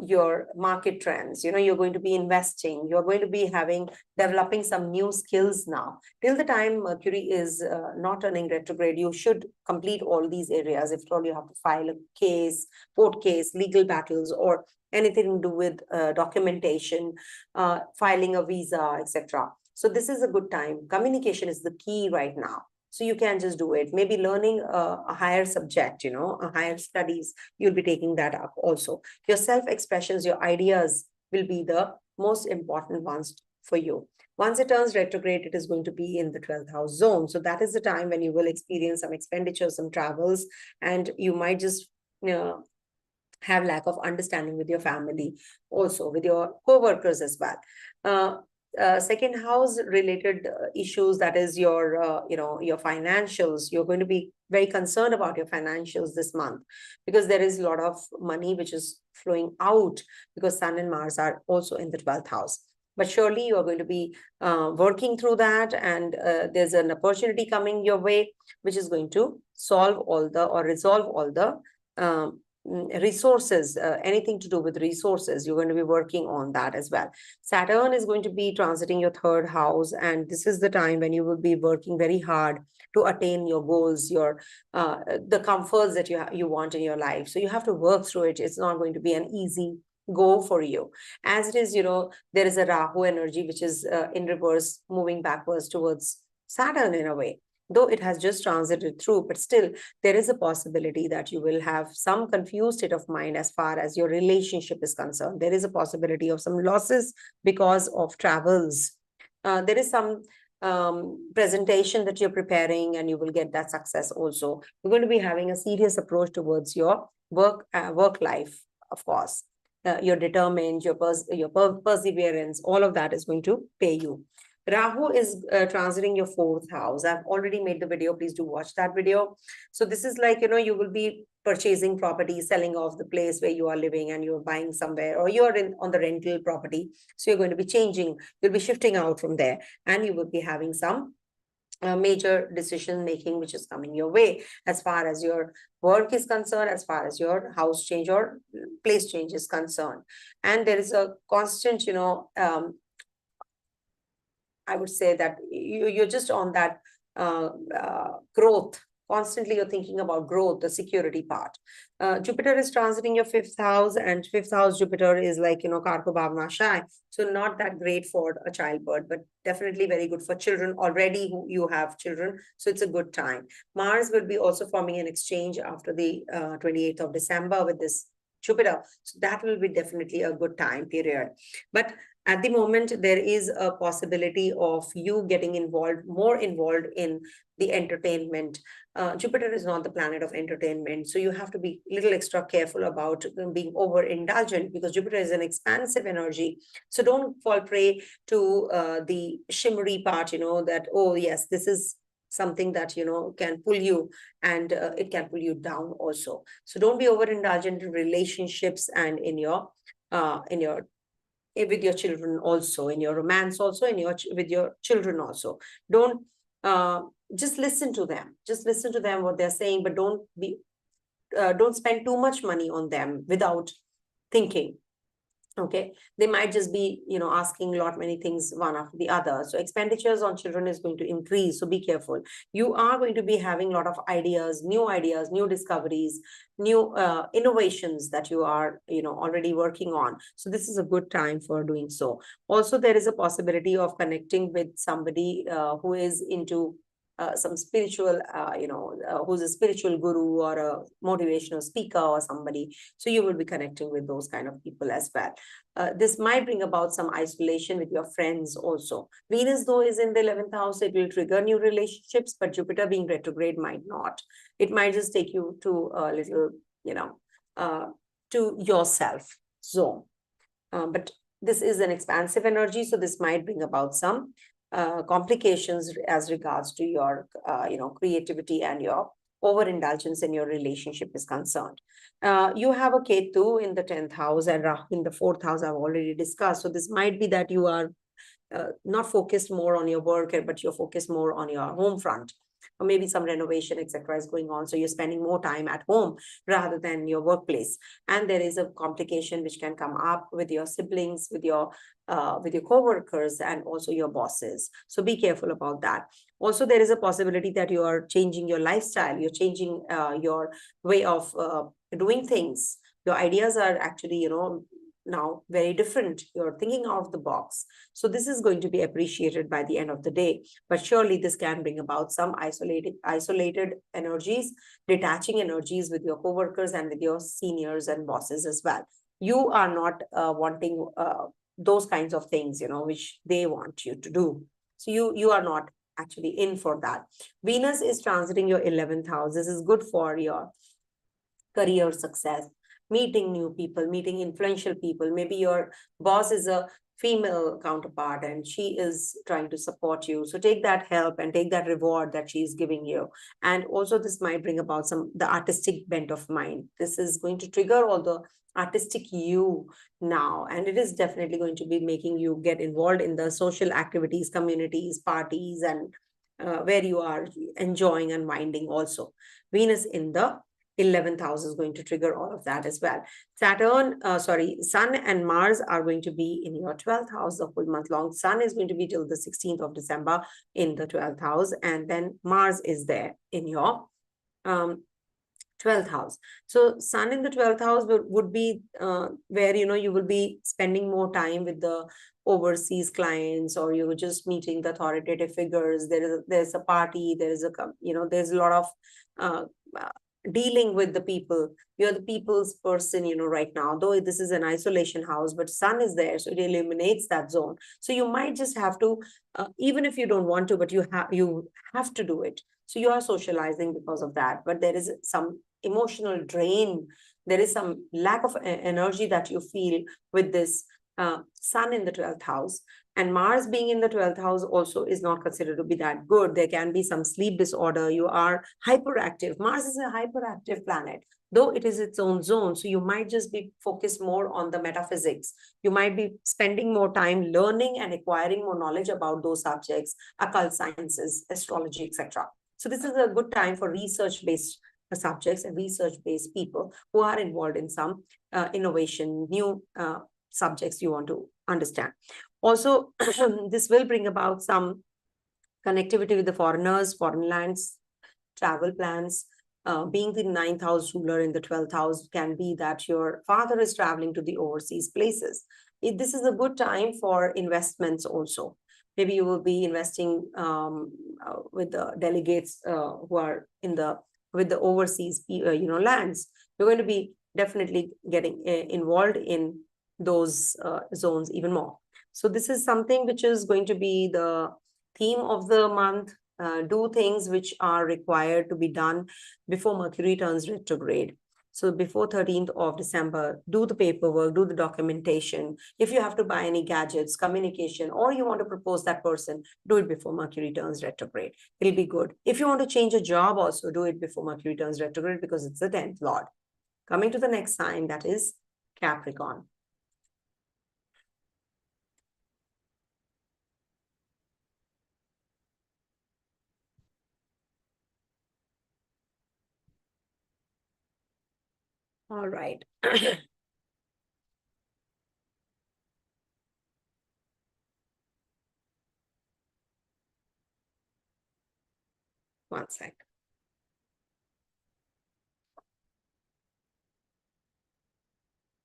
your market trends. You're going to be investing, you're going to be developing some new skills now. Till the time Mercury is not turning retrograde, you should complete all these areas. If at all you have to file a case, court case, legal battles, or anything to do with documentation, filing a visa, etc. So this is a good time. Communication is the key right now. So you can just do it. Maybe learning a higher subject, a higher studies, you'll be taking that up also. Your self-expressions, your ideas will be the most important ones for you. Once it turns retrograde, it is going to be in the 12th house zone. So that is the time when you will experience some expenditure, some travels, and you might just, have lack of understanding with your family, also with your co-workers as well. Second house related issues, that is your your financials. You're going to be very concerned about your financials this month, because there is a lot of money which is flowing out, because Sun and Mars are also in the 12th house. But surely you are going to be working through that, and there's an opportunity coming your way which is going to resolve all the resources, anything to do with resources. You're going to be working on that as well. Saturn is going to be transiting your 3rd house, and this is the time when you will be working very hard to attain your goals, your the comforts that you want in your life. So you have to work through it. It's not going to be an easy go for you. As it is, there is a Rahu energy which is in reverse, moving backwards towards Saturn in a way. though it has just transited through, but still there is a possibility that you will have some confused state of mind as far as your relationship is concerned. There is a possibility of some losses because of travels. There is some presentation that you're preparing, and you will get that success also. You're going to be having a serious approach towards your work life, of course. You're determined, your perseverance, all of that is going to pay you. Rahu is transiting your 4th house. I've already made the video. Please do watch that video. So this is like, you will be purchasing property, selling off the place where you are living and you're buying somewhere, or you're on the rental property. So you're going to be changing, you'll be shifting out from there, and you will be having some major decision making which is coming your way as far as your work is concerned, as far as your house change or place change is concerned. And there is a constant, I would say that you're just on that growth. Constantly you're thinking about growth, the security part. Jupiter is transiting your 5th house, and 5th house Jupiter is like, Karko Bhavna Shai. So not that great for a childbirth, but definitely very good for children already who you have children. So it's a good time. Mars will be also forming an exchange after the 28th of December with this Jupiter. So that will be definitely a good time period. But at the moment, there is a possibility of you getting more involved in the entertainment. Jupiter is not the planet of entertainment, so you have to be a little extra careful about being overindulgent, because Jupiter is an expansive energy. So don't fall prey to the shimmery part, that, oh yes, this is something that, can pull you, and it can pull you down also. So don't be overindulgent in relationships and in your with your children also, in your romance also, with your children also. Don't just listen to them. Just listen to them, what they're saying, but don't spend too much money on them without thinking. Okay, they might just be, asking many things one after the other. So expenditures on children is going to increase. So be careful. You are going to be having a lot of ideas, new discoveries, new innovations that you are, already working on. So this is a good time for doing so. Also, there is a possibility of connecting with somebody who is into some spiritual, who's a spiritual guru or a motivational speaker or somebody. So you will be connecting with those kind of people as well. This might bring about some isolation with your friends also. Venus, though, is in the 11th house. It will trigger new relationships, but Jupiter being retrograde might not. It might just take you to a little, to yourself zone. But this is an expansive energy, so this might bring about some complications as regards to your, creativity and your overindulgence in your relationship is concerned. You have a Ketu in the 10th house and Rahu in the 4th house, I've already discussed. So this might be that you are not focused more on your work, but you're focused more on your home front, or maybe some renovation, etc. is going on. So you're spending more time at home rather than your workplace. And there is a complication which can come up with your siblings, with your co-workers, and also your bosses. So be careful about that. Also, there is a possibility that you are changing your lifestyle. You're changing your way of doing things. Your ideas are actually, now very different. You're thinking out of the box. So this is going to be appreciated by the end of the day. But surely this can bring about some isolated energies, detaching energies with your co-workers and with your seniors and bosses as well. You are not wanting those kinds of things, which they want you to do. So you are not actually in for that. Venus is transiting your 11th house. This is good for your career success, meeting new people, meeting influential people. Maybe your boss is a female counterpart and she is trying to support you. So take that help and take that reward that she's giving you. And also this might bring about the artistic bent of mind. This is going to trigger all the artistic you now, and it is definitely going to be making you get involved in the social activities, communities, parties, and where you are enjoying and unwinding also. Venus in the 11th house is going to trigger all of that as well. Sun and Mars are going to be in your 12th house the whole month long. Sun is going to be till the 16th of December in the 12th house, and then Mars is there in your 12th house. So sun in the 12th house would be where, you will be spending more time with the overseas clients, or you're just meeting the authoritative figures. There's a party, there's a lot of uh, uh, dealing with the people. You're the people's person, right now, though this is an isolation house, but sun is there, so it illuminates that zone. So you might just have to, even if you don't want to, but you have to do it. So you are socializing because of that, but there is some emotional drain. There is some lack of energy that you feel with this sun in the 12th house. And Mars being in the 12th house also is not considered to be that good. There can be some sleep disorder. You are hyperactive. Mars is a hyperactive planet, though it is its own zone. So you might just be focused more on the metaphysics. You might be spending more time learning and acquiring more knowledge about those subjects, occult sciences, astrology, etc. So this is a good time for research-based subjects and research-based people who are involved in some innovation, new subjects you want to understand. Also, this will bring about some connectivity with the foreigners, foreign lands, travel plans. Being the 9th house ruler in the 12th house can be that your father is traveling to the overseas places. This is a good time for investments also. Maybe you will be investing with the delegates who are with the overseas lands. You're going to be definitely getting involved in those zones even more. So this is something which is going to be the theme of the month. Do things which are required to be done before Mercury turns retrograde. So before 13th of December, do the paperwork, do the documentation. If you have to buy any gadgets, communication, or you want to propose that person, do it before Mercury turns retrograde. It'll be good. If you want to change a job also, do it before Mercury turns retrograde because it's the 10th Lord. Coming to the next sign, that is Capricorn. All right. One sec.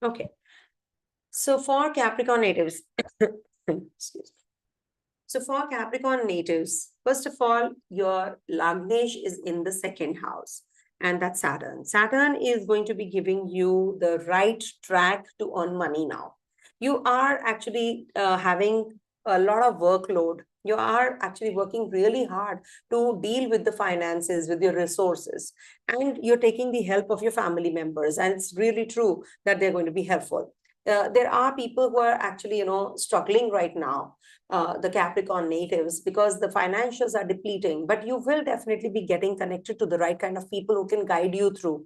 Okay. So for Capricorn natives, excuse me. So for Capricorn natives, first of all, your Lagnesh is in the second house, and that's Saturn. Saturn is going to be giving you the right track to earn money now. You are actually having a lot of workload. You are actually working really hard to deal with the finances, with your resources, and you're taking the help of your family members. And it's really true that they're going to be helpful. There are people who are actually, struggling right now, the Capricorn natives, because the financials are depleting, but you will definitely be getting connected to the right kind of people who can guide you through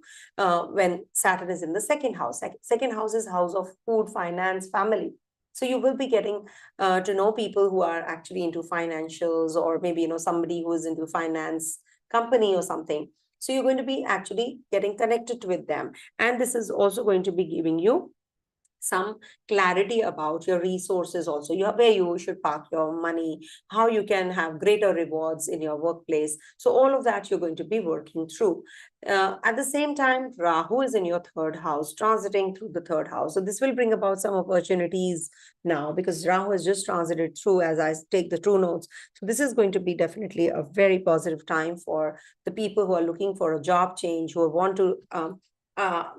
when Saturn is in the second house. Second house is house of food, finance, family. So you will be getting to know people who are actually into financials, or maybe, somebody who is into finance company or something. So you're going to be actually getting connected with them. And this is also going to be giving you some clarity about your resources also, where you should park your money, how you can have greater rewards in your workplace. So all of that you're going to be working through. At the same time, Rahu is in your third house, transiting through the third house. So this will bring about some opportunities now, because Rahu has just transited through as I take the true notes. So this is going to be definitely a very positive time for the people who are looking for a job change, who want to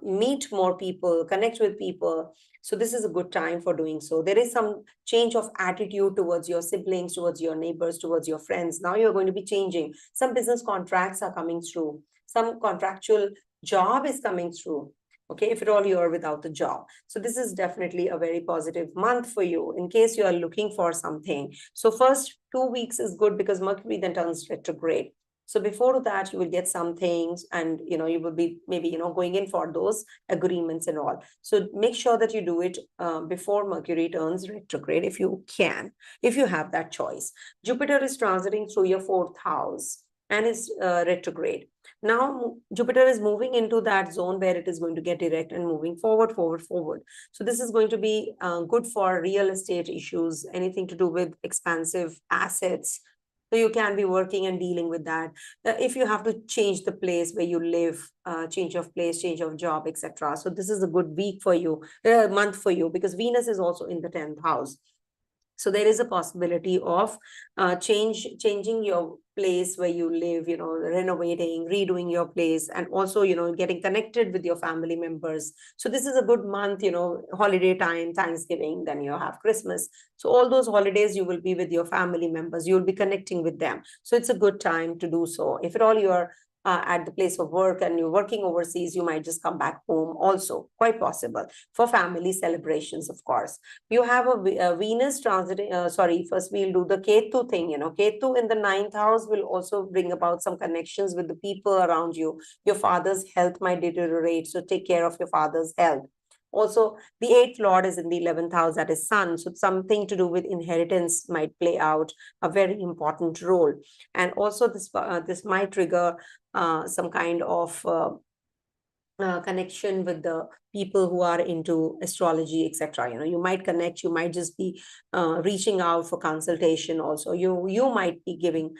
meet more people, connect with people. So this is a good time for doing so. There is some change of attitude towards your siblings, towards your neighbors, towards your friends. Now you're going to be changing. Some business contracts are coming through. Some contractual job is coming through. Okay, if at all you're without the job. So this is definitely a very positive month for you in case you are looking for something. So first 2 weeks is good because Mercury then turns retrograde. So before that, you will get some things, and you will be maybe going in for those agreements and all. So make sure that you do it before Mercury turns retrograde if you can, if you have that choice. Jupiter is transiting through your fourth house and is retrograde. Now Jupiter is moving into that zone where it is going to get direct and moving forward, forward, forward. So this is going to be good for real estate issues, anything to do with expansive assets, So you can be working and dealing with that. If you have to change the place where you live, change of place, change of job, etc. So this is a good week for you, month for you, because Venus is also in the 10th house. So there is a possibility of changing your place where you live, renovating, redoing your place, and also, getting connected with your family members. So this is a good month, holiday time, Thanksgiving, then you have Christmas. So all those holidays you will be with your family members, you will be connecting with them. So it's a good time to do so. If at all you are at the place of work and you're working overseas, you might just come back home also, quite possible, for family celebrations, of course. You have a Venus transiting, first we'll do the Ketu thing, Ketu in the 9th house will also bring about some connections with the people around you. Your father's health might deteriorate, so take care of your father's health. Also, the 8th lord is in the 11th house, that is Sun. So something to do with inheritance might play out a very important role. And also this might trigger some kind of connection with the people who are into astrology, etc. You might connect, you might just be reaching out for consultation. Also, you might be giving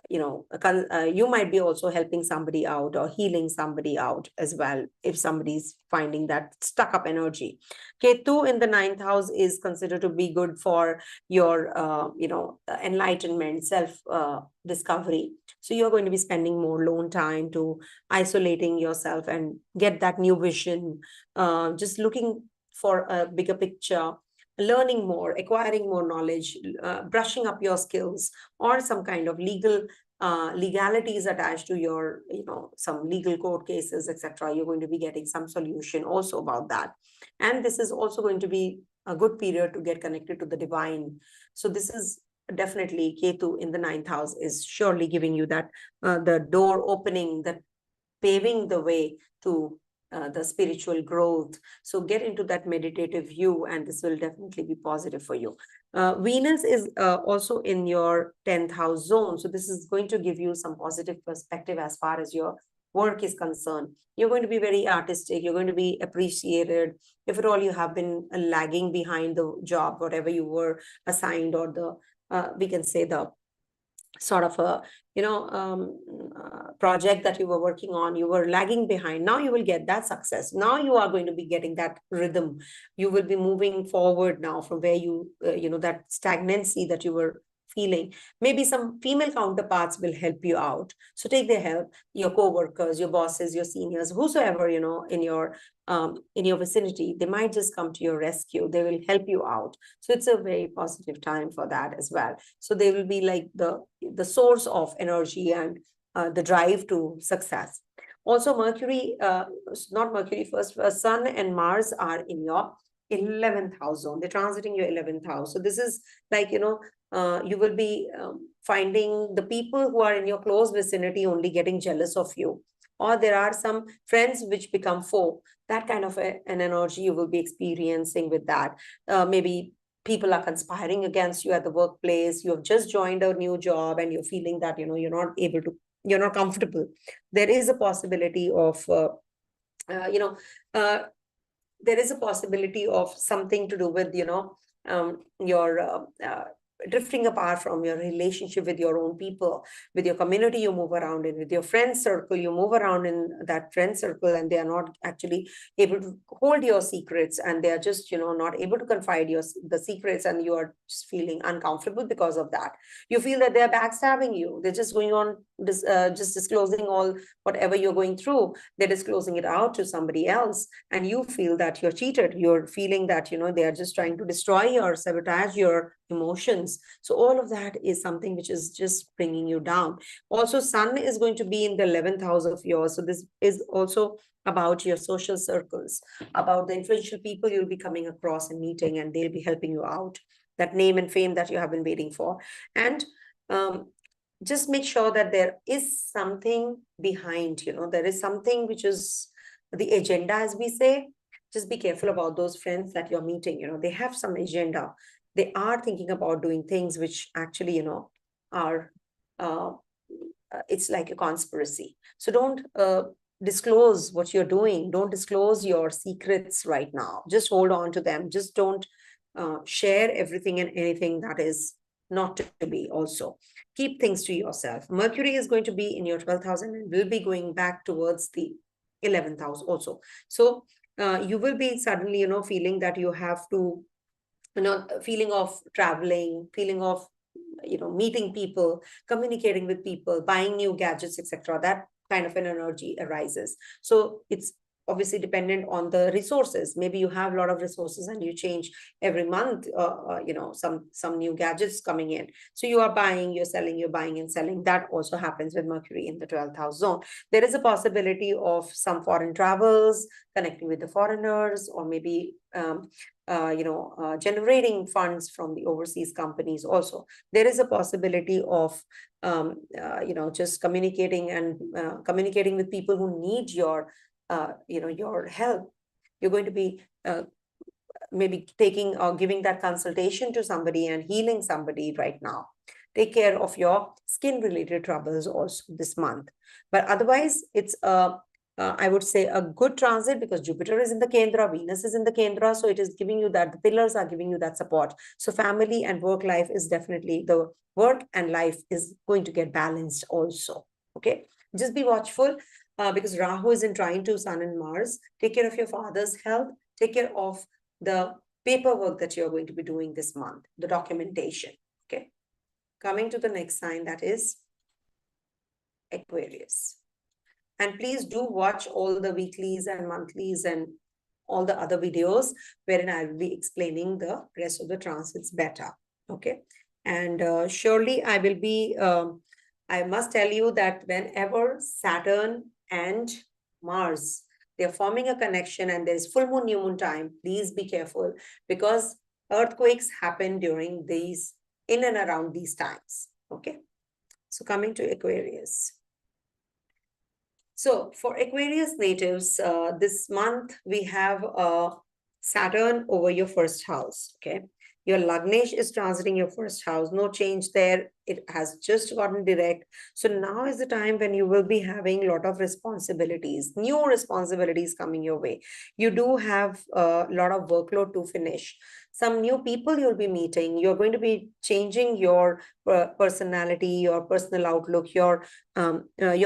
you might be also helping somebody out or healing somebody out as well, if somebody's finding that stuck up energy. Ketu in the 9th house is considered to be good for your enlightenment, self discovery. So you're going to be spending more alone time to isolating yourself and get that new vision, just looking for a bigger picture, learning more, acquiring more knowledge, brushing up your skills, or some kind of legalities attached to your, some legal court cases, etc. You're going to be getting some solution also about that. And this is also going to be a good period to get connected to the divine. So this is definitely Ketu in the 9th house is surely giving you that, the door opening, that paving the way to the spiritual growth. So get into that meditative view, and this will definitely be positive for you. Venus is also in your 10th house zone. So this is going to give you some positive perspective as far as your work is concerned. You're going to be very artistic. You're going to be appreciated. If at all you have been lagging behind the job, whatever you were assigned, or the, we can say the sort of a project that you were working on, you were lagging behind. Now you will get that success. Now you are going to be getting that rhythm. You will be moving forward now from where you that stagnancy that you were feeling. Maybe some female counterparts will help you out, so take their help. Your co-workers, your bosses, your seniors, whosoever in your vicinity, they might just come to your rescue. They will help you out. So it's a very positive time for that as well. So they will be like the source of energy and the drive to success. Also, Mercury, not Mercury first, Sun and Mars are in your 11th house zone. They're transiting your 11th house. So this is like, you will be finding the people who are in your close vicinity only getting jealous of you. Or there are some friends which become foe. That kind of an energy you will be experiencing with that. Maybe people are conspiring against you at the workplace. You have just joined a new job and you're feeling that, you're not comfortable. There is a possibility of, there is a possibility of something to do with, your drifting apart from your relationship with your own people, with your community you move around in, with your friend circle, you move around in that friend circle, and they are not actually able to hold your secrets, and they are just, not able to confide the secrets, and you are just feeling uncomfortable because of that. You feel that they're backstabbing you. They're just going on, just disclosing all whatever you're going through. They're disclosing it out to somebody else, and you feel that you're cheated. You're feeling that, they are just trying to destroy or sabotage your emotions. So all of that is something which is just bringing you down. Also, Sun is going to be in the 11th house of yours. So this is also about your social circles, about the influential people you'll be coming across and meeting, and they'll be helping you out. That name and fame that you have been waiting for. And just make sure that there is something behind, there is something which is the agenda, as we say. Just be careful about those friends that you're meeting. They have some agenda. They are thinking about doing things which actually, are, it's like a conspiracy. So don't disclose what you're doing. Don't disclose your secrets right now. Just hold on to them. Just don't share everything and anything that is not to be also. keep things to yourself. Mercury is going to be in your 12th house and will be going back towards the 11th house also. So you will be suddenly, feeling that you have to, feeling of traveling, feeling of, meeting people, communicating with people, buying new gadgets, etc. That kind of an energy arises. So it's obviously dependent on the resources. Maybe you have a lot of resources and you change every month, some new gadgets coming in. So you are buying, you're selling, you're buying and selling. That also happens with Mercury in the 12th house zone. There is a possibility of some foreign travels, connecting with the foreigners, or maybe generating funds from the overseas companies also. There is a possibility of just communicating and communicating with people who need your your help. You're going to be maybe taking or giving that consultation to somebody and healing somebody right now. Take care of your skin related troubles also this month. But otherwise, it's I would say a good transit, because Jupiter is in the Kendra, Venus is in the Kendra. So it is giving you that, the pillars are giving you that support. So family and work life is definitely, the work and life is going to get balanced also. Okay. Just be watchful because Rahu is in trine to Sun and Mars. Take care of your father's health. Take care of the paperwork that you're going to be doing this month, the documentation. Okay. Coming to the next sign, that is Aquarius. And please do watch all the weeklies and monthlies and all the other videos wherein I will be explaining the rest of the transits better. Okay. And surely I will be, I must tell you that whenever Saturn and Mars, they're forming a connection and there's full moon, new moon time, please be careful, because earthquakes happen during these, in and around these times. Okay. So coming to Aquarius. So for Aquarius natives, this month we have Saturn over your first house. Okay. Your Lagnesh is transiting your first house. No change there. It has just gotten direct. So now is the time when you will be having a lot of responsibilities, new responsibilities coming your way. You do have a lot of workload to finish. Some new people you'll be meeting. You're going to be changing your personality, your personal outlook, your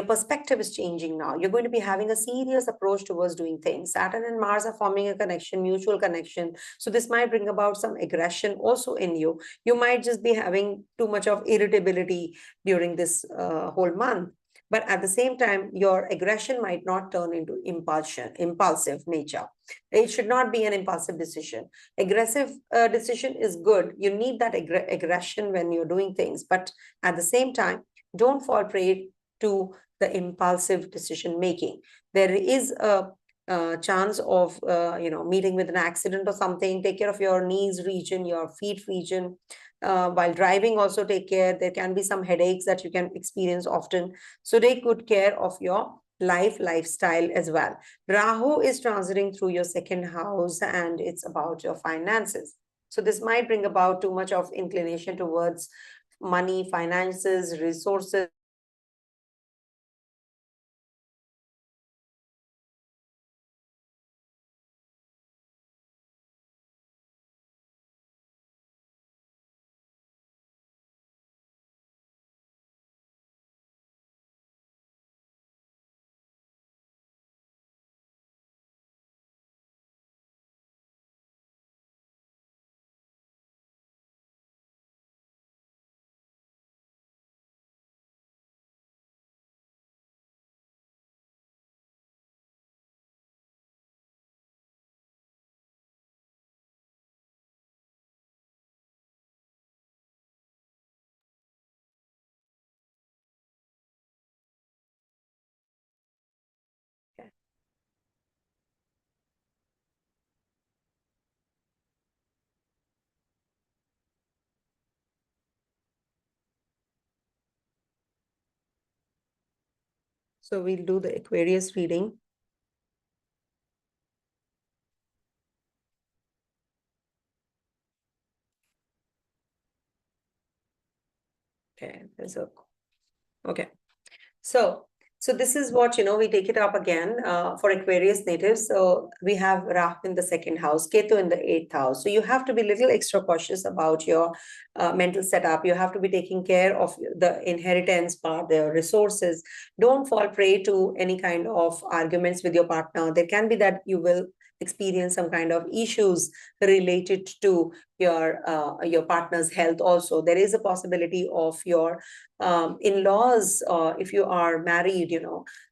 perspective is changing now. You're going to be having a serious approach towards doing things. Saturn and Mars are forming a connection, mutual connection. So this might bring about some aggression also in you. You might just be having too much of irritability during this whole month. But at the same time, your aggression might not turn into impulsive nature. It should not be an impulsive decision. Aggressive decision is good. You need that aggression when you're doing things. But at the same time, don't fall prey to the impulsive decision making. There is a chance of meeting with an accident or something. Take care of your knees region, your feet region. While driving, also take care. There can be some headaches that you can experience often. So take good care of your lifestyle as well. Rahu is transiting through your second house and it's about your finances. So this might bring about too much of inclination towards money, finances, resources. So we'll do the Aquarius reading. Okay, okay. So So this is what, we take it up again for Aquarius natives. So we have Rahu in the second house, Ketu in the eighth house. So you have to be a little extra cautious about your mental setup. You have to be taking care of the inheritance part, the resources. Don't fall prey to any kind of arguments with your partner. There can be that you will experience some kind of issues related to your partner's health also. There is a possibility of your in-laws, if you are married,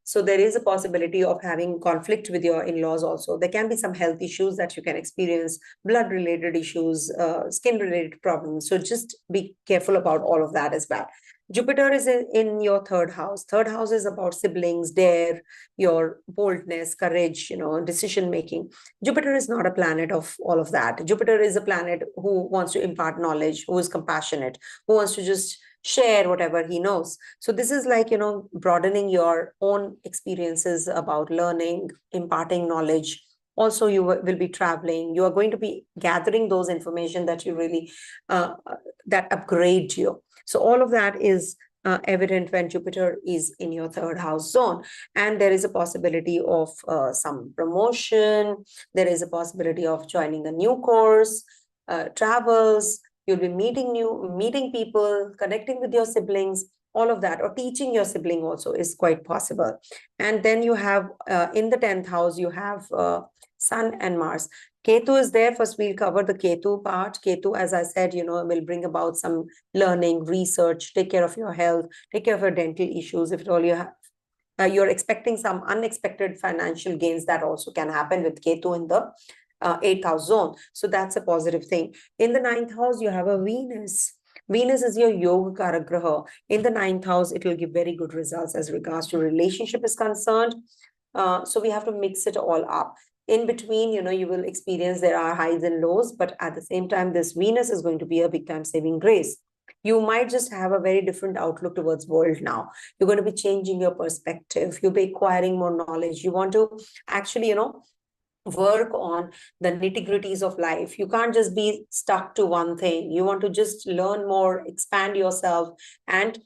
so there is a possibility of having conflict with your in-laws also. There can be some health issues that you can experience, blood-related issues, skin-related problems. So just be careful about all of that as well. Jupiter is in your third house. Third house is about siblings, dare, your boldness, courage, decision making. Jupiter is not a planet of all of that. Jupiter is a planet who wants to impart knowledge, who is compassionate, who wants to just share whatever he knows. So this is like, broadening your own experiences about learning, imparting knowledge. Also, you will be traveling. You are going to be gathering those information that you really, that upgrade you. So all of that is evident when Jupiter is in your third house zone. And there is a possibility of some promotion. There is a possibility of joining a new course, travels. You'll be meeting people, connecting with your siblings, all of that, or teaching your sibling also is quite possible. And then you have in the 10th house, you have Sun and Mars. Ketu is there. First, we'll cover the Ketu part. Ketu, as I said, will bring about some learning, research, take care of your health, take care of your dental issues. If at all you have, you're expecting some unexpected financial gains, that also can happen with Ketu in the 8th house zone. So that's a positive thing. In the 9th house, you have a Venus. Venus is your yoga karagraha. In the 9th house, it will give very good results as regards to relationship is concerned. So we have to mix it all up. In between, you will experience there are highs and lows, but at the same time, this Venus is going to be a big time saving grace. You might just have a very different outlook towards world now. You're going to be changing your perspective. You'll be acquiring more knowledge. You want to actually, work on the nitty-gritties of life. You can't just be stuck to one thing. You want to just learn more, expand yourself, and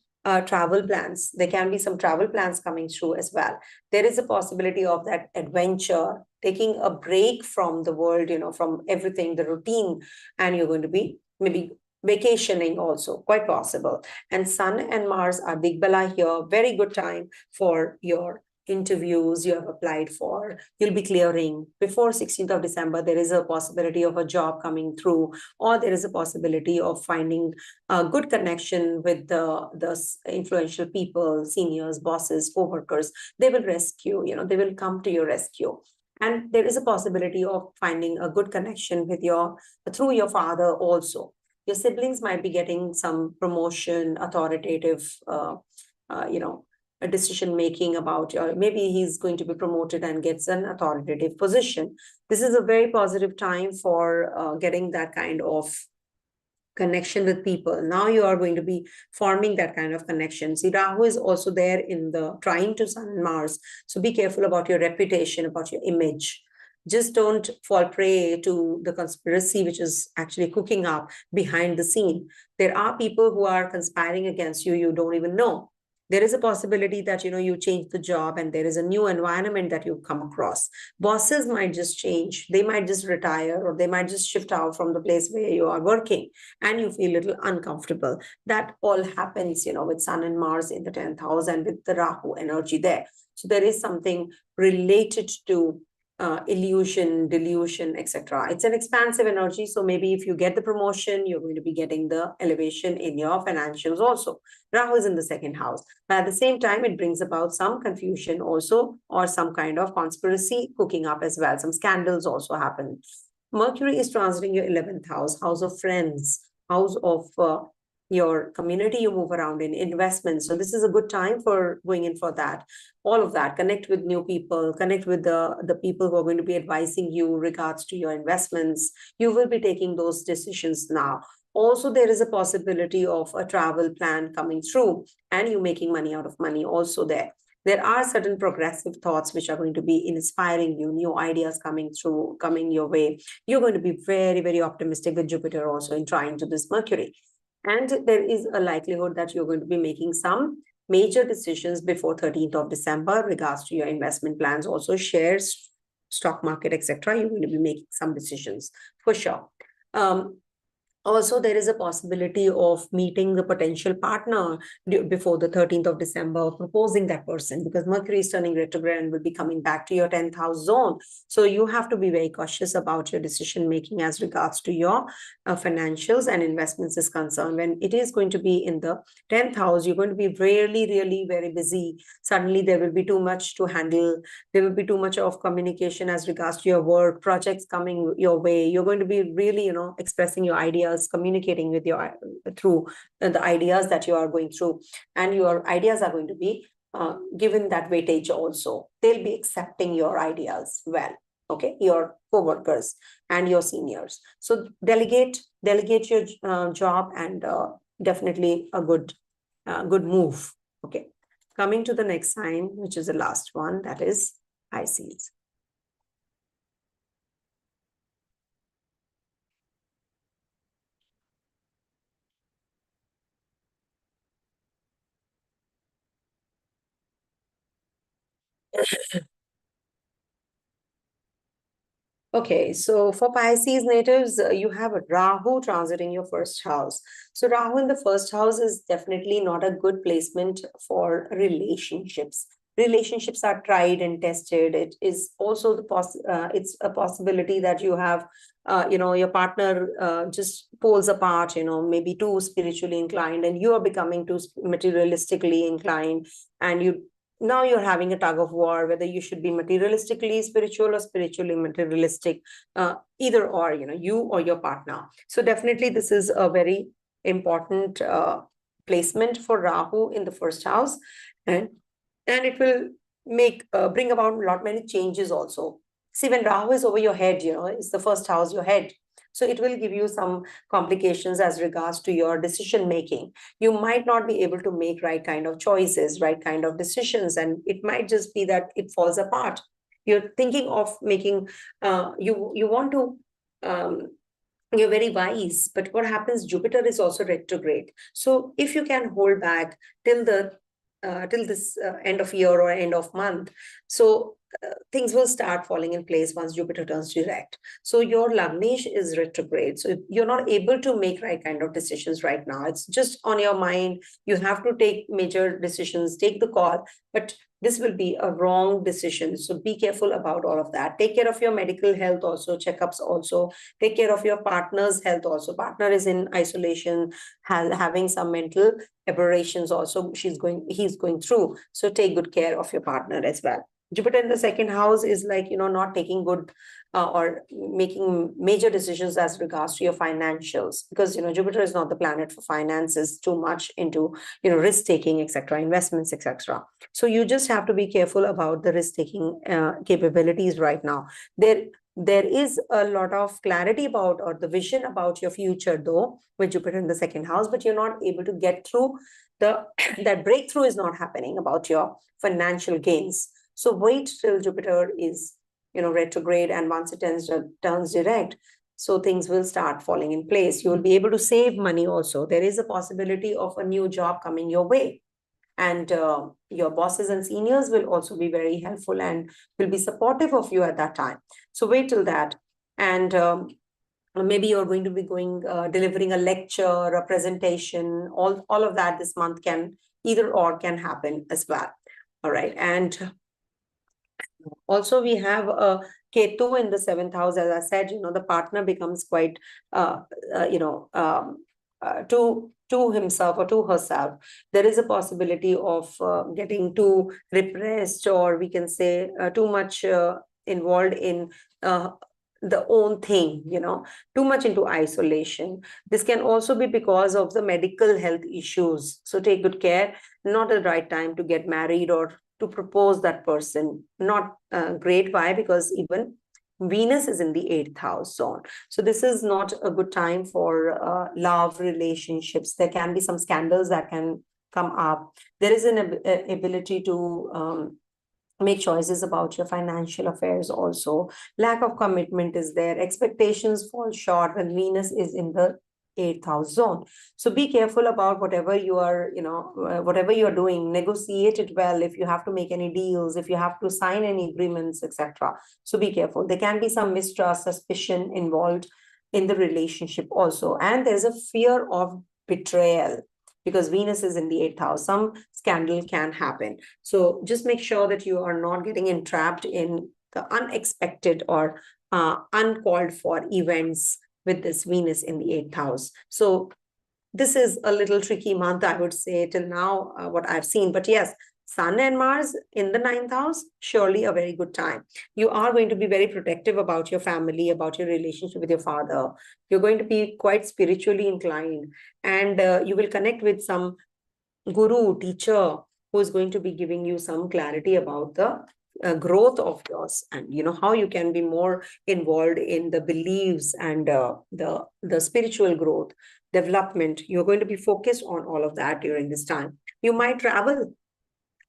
travel plans. There can be some travel plans coming through as well. There is a possibility of that adventure, taking a break from the world, from everything, the routine, and you're going to be maybe vacationing also, quite possible. And Sun and Mars are Digbala here. Very good time for your interviews you have applied for. You'll be clearing before 16th of December. There is a possibility of a job coming through, or there is a possibility of finding a good connection with the influential people, seniors, bosses, co-workers. They will rescue, they will come to your rescue. And there is a possibility of finding a good connection with through your father also. Your siblings might be getting some promotion, authoritative, a decision making about, or maybe he's going to be promoted and gets an authoritative position. This is a very positive time for getting that kind of connection with people. Now you are going to be forming that kind of connection. See, Rahu is also there in the trine to Sun and Mars. So be careful about your reputation, about your image. Just don't fall prey to the conspiracy which is actually cooking up behind the scene. There are people who are conspiring against you. You don't even know. There is a possibility that, you change the job and there is a new environment that you come across. Bosses might just change. They might just retire, or they might just shift out from the place where you are working and you feel a little uncomfortable. That all happens, with Sun and Mars in the 10th house and with the Rahu energy there. So there is something related to illusion, delusion, etc. It's an expansive energy. So maybe if you get the promotion, you're going to be getting the elevation in your financials also. Rahu is in the second house. But at the same time, it brings about some confusion also, or some kind of conspiracy cooking up as well. Some scandals also happen. Mercury is transiting your 11th house, house of friends, house of your community you move around in, investments. So this is a good time for going in for that. All of that, connect with new people, connect with the people who are going to be advising you regards to your investments. You will be taking those decisions now. Also, there is a possibility of a travel plan coming through and you making money out of money also there. There are certain progressive thoughts which are going to be inspiring you, new ideas coming through, coming your way. You're going to be very, very optimistic with Jupiter also in trine to this Mercury. And there is a likelihood that you're going to be making some major decisions before 13th of December regards to your investment plans, also shares, stock market, etc. You're going to be making some decisions for sure. Also, there is a possibility of meeting the potential partner before the 13th of December, proposing that person, because Mercury is turning retrograde and will be coming back to your 10th house zone. So you have to be very cautious about your decision making as regards to your financials and investments is concerned. When it is going to be in the 10th house, you're going to be really very busy. Suddenly there will be too much to handle. There will be too much of communication as regards to your work, projects coming your way. You're going to be really, expressing your ideas, communicating with your through the ideas that you are going through, and your ideas are going to be given that weightage also. They'll be accepting your ideas well, okay, your co-workers and your seniors. So delegate your job, and definitely a good move. Okay, coming to the next sign, which is the last one, that is Pisces. Okay, so for Pisces natives, you have a Rahu transiting your first house. So Rahu in the first house is definitely not a good placement for relationships. Relationships are tried and tested. It is also it's a possibility that you have, your partner just pulls apart, maybe too spiritually inclined, and you are becoming too materialistically inclined, and now you're having a tug of war whether you should be materialistically spiritual or spiritually materialistic, either or, you or your partner. So definitely this is a very important placement for Rahu in the first house, and it will bring about many changes also. See, when Rahu is over your head, it's the first house, your head. So it will give you some complications as regards to your decision making. You might not be able to make right kind of choices, right kind of decisions, and it might just be that it falls apart. You're thinking of making, you want to, you're very wise, but what happens, Jupiter is also retrograde. So if you can hold back till this end of year or end of month, so things will start falling in place once Jupiter turns direct. So your Lagnesh is retrograde. So you're not able to make right kind of decisions right now. It's just on your mind. You have to take major decisions, take the call, but this will be a wrong decision. So be careful about all of that. Take care of your medical health also, checkups also. Take care of your partner's health also. Partner is in isolation, having some mental aberrations also he's going through. So take good care of your partner as well. Jupiter in the second house is like, not taking good or making major decisions as regards to your financials, because, Jupiter is not the planet for finances, too much into, risk taking, etc., investments, etc. So you just have to be careful about the risk taking capabilities right now. There is a lot of clarity about, or the vision about your future though, with Jupiter in the second house, but you're not able to get through that breakthrough is not happening about your financial gains. So wait till Jupiter is, retrograde, and once it turns direct, so things will start falling in place. You will be able to save money also. There is a possibility of a new job coming your way. And your bosses and seniors will also be very helpful and will be supportive of you at that time. So wait till that. And maybe you're going to be delivering a lecture, a presentation, all of that this month can can happen as well. All right. And also we have a Ketu in the 7th house. As I said, the partner becomes quite, to himself or to herself. There is a possibility of getting too repressed, or we can say too much involved in the own thing, too much into isolation. This can also be because of the medical health issues. So take good care. Not the right time to get married or to propose that person. Not great. Why? Because even Venus is in the 8th house zone. So this is not a good time for love relationships. There can be some scandals that can come up. There is an ability to make choices about your financial affairs also. Lack of commitment is there. Expectations fall short when Venus is in the 8th house zone. So be careful about whatever you are, whatever you are doing, negotiate it well. If you have to make any deals, if you have to sign any agreements, etc. So be careful. There can be some mistrust, suspicion involved in the relationship also. And there's a fear of betrayal because Venus is in the 8th house. Some scandal can happen. So just make sure that you are not getting entrapped in the unexpected or uncalled for events with this Venus in the 8th house. So this is a little tricky month, I would say, till now, what I've seen. But yes, Sun and Mars in the 9th house, surely a very good time. You are going to be very protective about your family, about your relationship with your father. You're going to be quite spiritually inclined, and you will connect with some guru, teacher, who is going to be giving you some clarity about the growth of yours, and how you can be more involved in the beliefs and the spiritual growth, development. You're going to be focused on all of that during this time. You might travel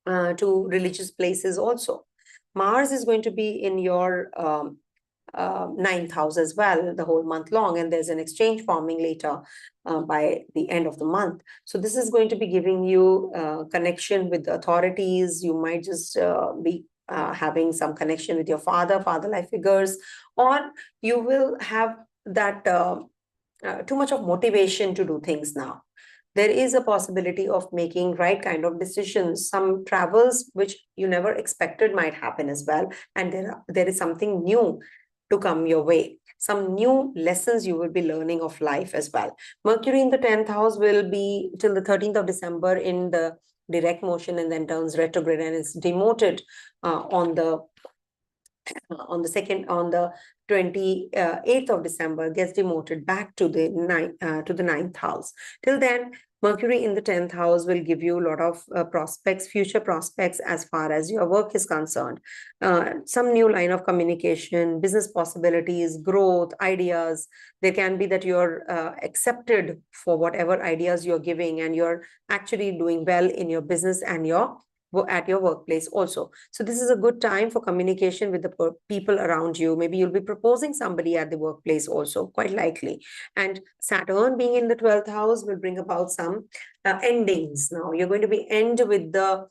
to religious places also. Mars is going to be in your 9th house as well the whole month long, and there's an exchange forming later by the end of the month. So this is going to be giving you connection with the authorities. You might just be having some connection with your father-like figures, or you will have that too much of motivation to do things now. There is a possibility of making right kind of decisions. Some travels which you never expected might happen as well, and there is something new to come your way. Some new lessons you will be learning of life as well. Mercury in the 10th house will be till the 13th of December in the direct motion, and then turns retrograde and is demoted on the 28th of December, gets demoted back to the 9th house. Till then, Mercury in the 10th house will give you a lot of prospects, future prospects as far as your work is concerned. Some new line of communication, business possibilities, growth, ideas. There can be that you're accepted for whatever ideas you're giving, and you're actually doing well in your business and at your workplace also. So this is a good time for communication with the people around you. Maybe you'll be proposing somebody at the workplace also, quite likely. And Saturn being in the 12th house will bring about some endings. Now you're going to be end with the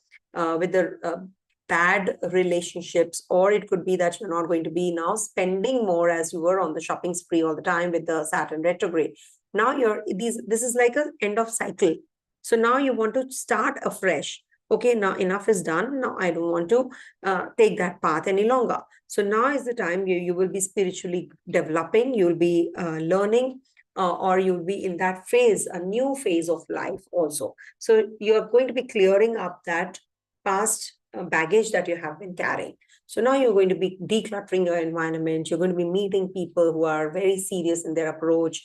bad relationships, or it could be that you're not going to be now spending more as you were on the shopping spree all the time with the Saturn retrograde. Now this is like an end of cycle. So now you want to start afresh. Okay, now enough is done. Now I don't want to take that path any longer. So now is the time you will be spiritually developing, you'll be learning, or you'll be in that phase, a new phase of life also. So you're going to be clearing up that past baggage that you have been carrying. So now you're going to be decluttering your environment. You're going to be meeting people who are very serious in their approach.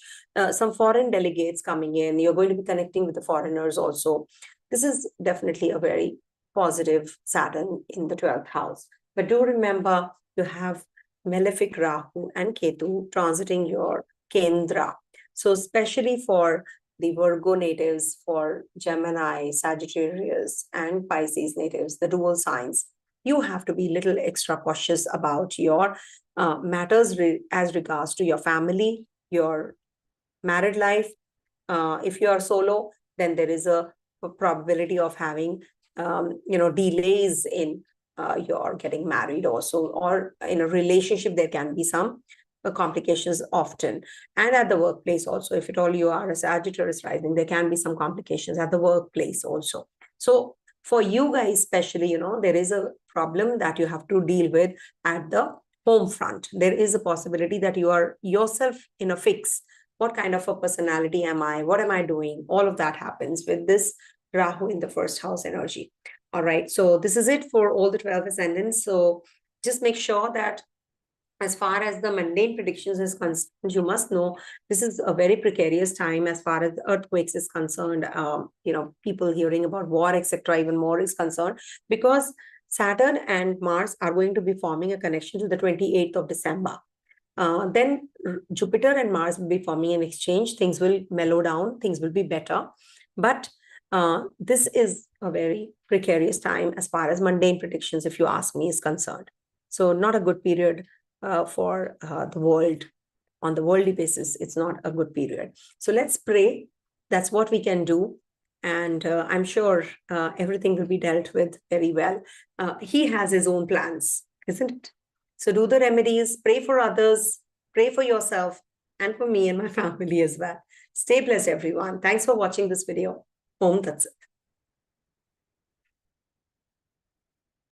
Some foreign delegates coming in. You're going to be connecting with the foreigners also. This is definitely a very positive Saturn in the 12th house. But do remember, you have malefic Rahu and Ketu transiting your Kendra. So especially for the Virgo natives, for Gemini, Sagittarius, and Pisces natives, the dual signs, you have to be a little extra cautious about your matters as regards to your family, your married life. If you are solo, then there is a probability of having delays in your getting married also, or in a relationship there can be some complications often. And at the workplace also, if at all you are a Sagittarius rising, there can be some complications at the workplace also. So for you guys especially, there is a problem that you have to deal with at the home front. There is a possibility that you are yourself in a fix. What kind of a personality am I? What am I doing? All of that happens with this Rahu in the first house energy. All right. So this is it for all the 12 ascendants. So just make sure that as far as the mundane predictions is concerned, you must know this is a very precarious time as far as the earthquakes is concerned. People hearing about war, etc., even more is concerned, because Saturn and Mars are going to be forming a connection to the 28th of December. Then Jupiter and Mars will be forming an exchange. Things will mellow down. Things will be better. But this is a very precarious time as far as mundane predictions, if you ask me, is concerned. So not a good period for the world. on the worldly basis, it's not a good period. So let's pray. That's what we can do. And I'm sure everything will be dealt with very well. He has his own plans, isn't it? So do the remedies, pray for others, pray for yourself, and for me and my family as well. Stay blessed, everyone. Thanks for watching this video. Om Tat Sat.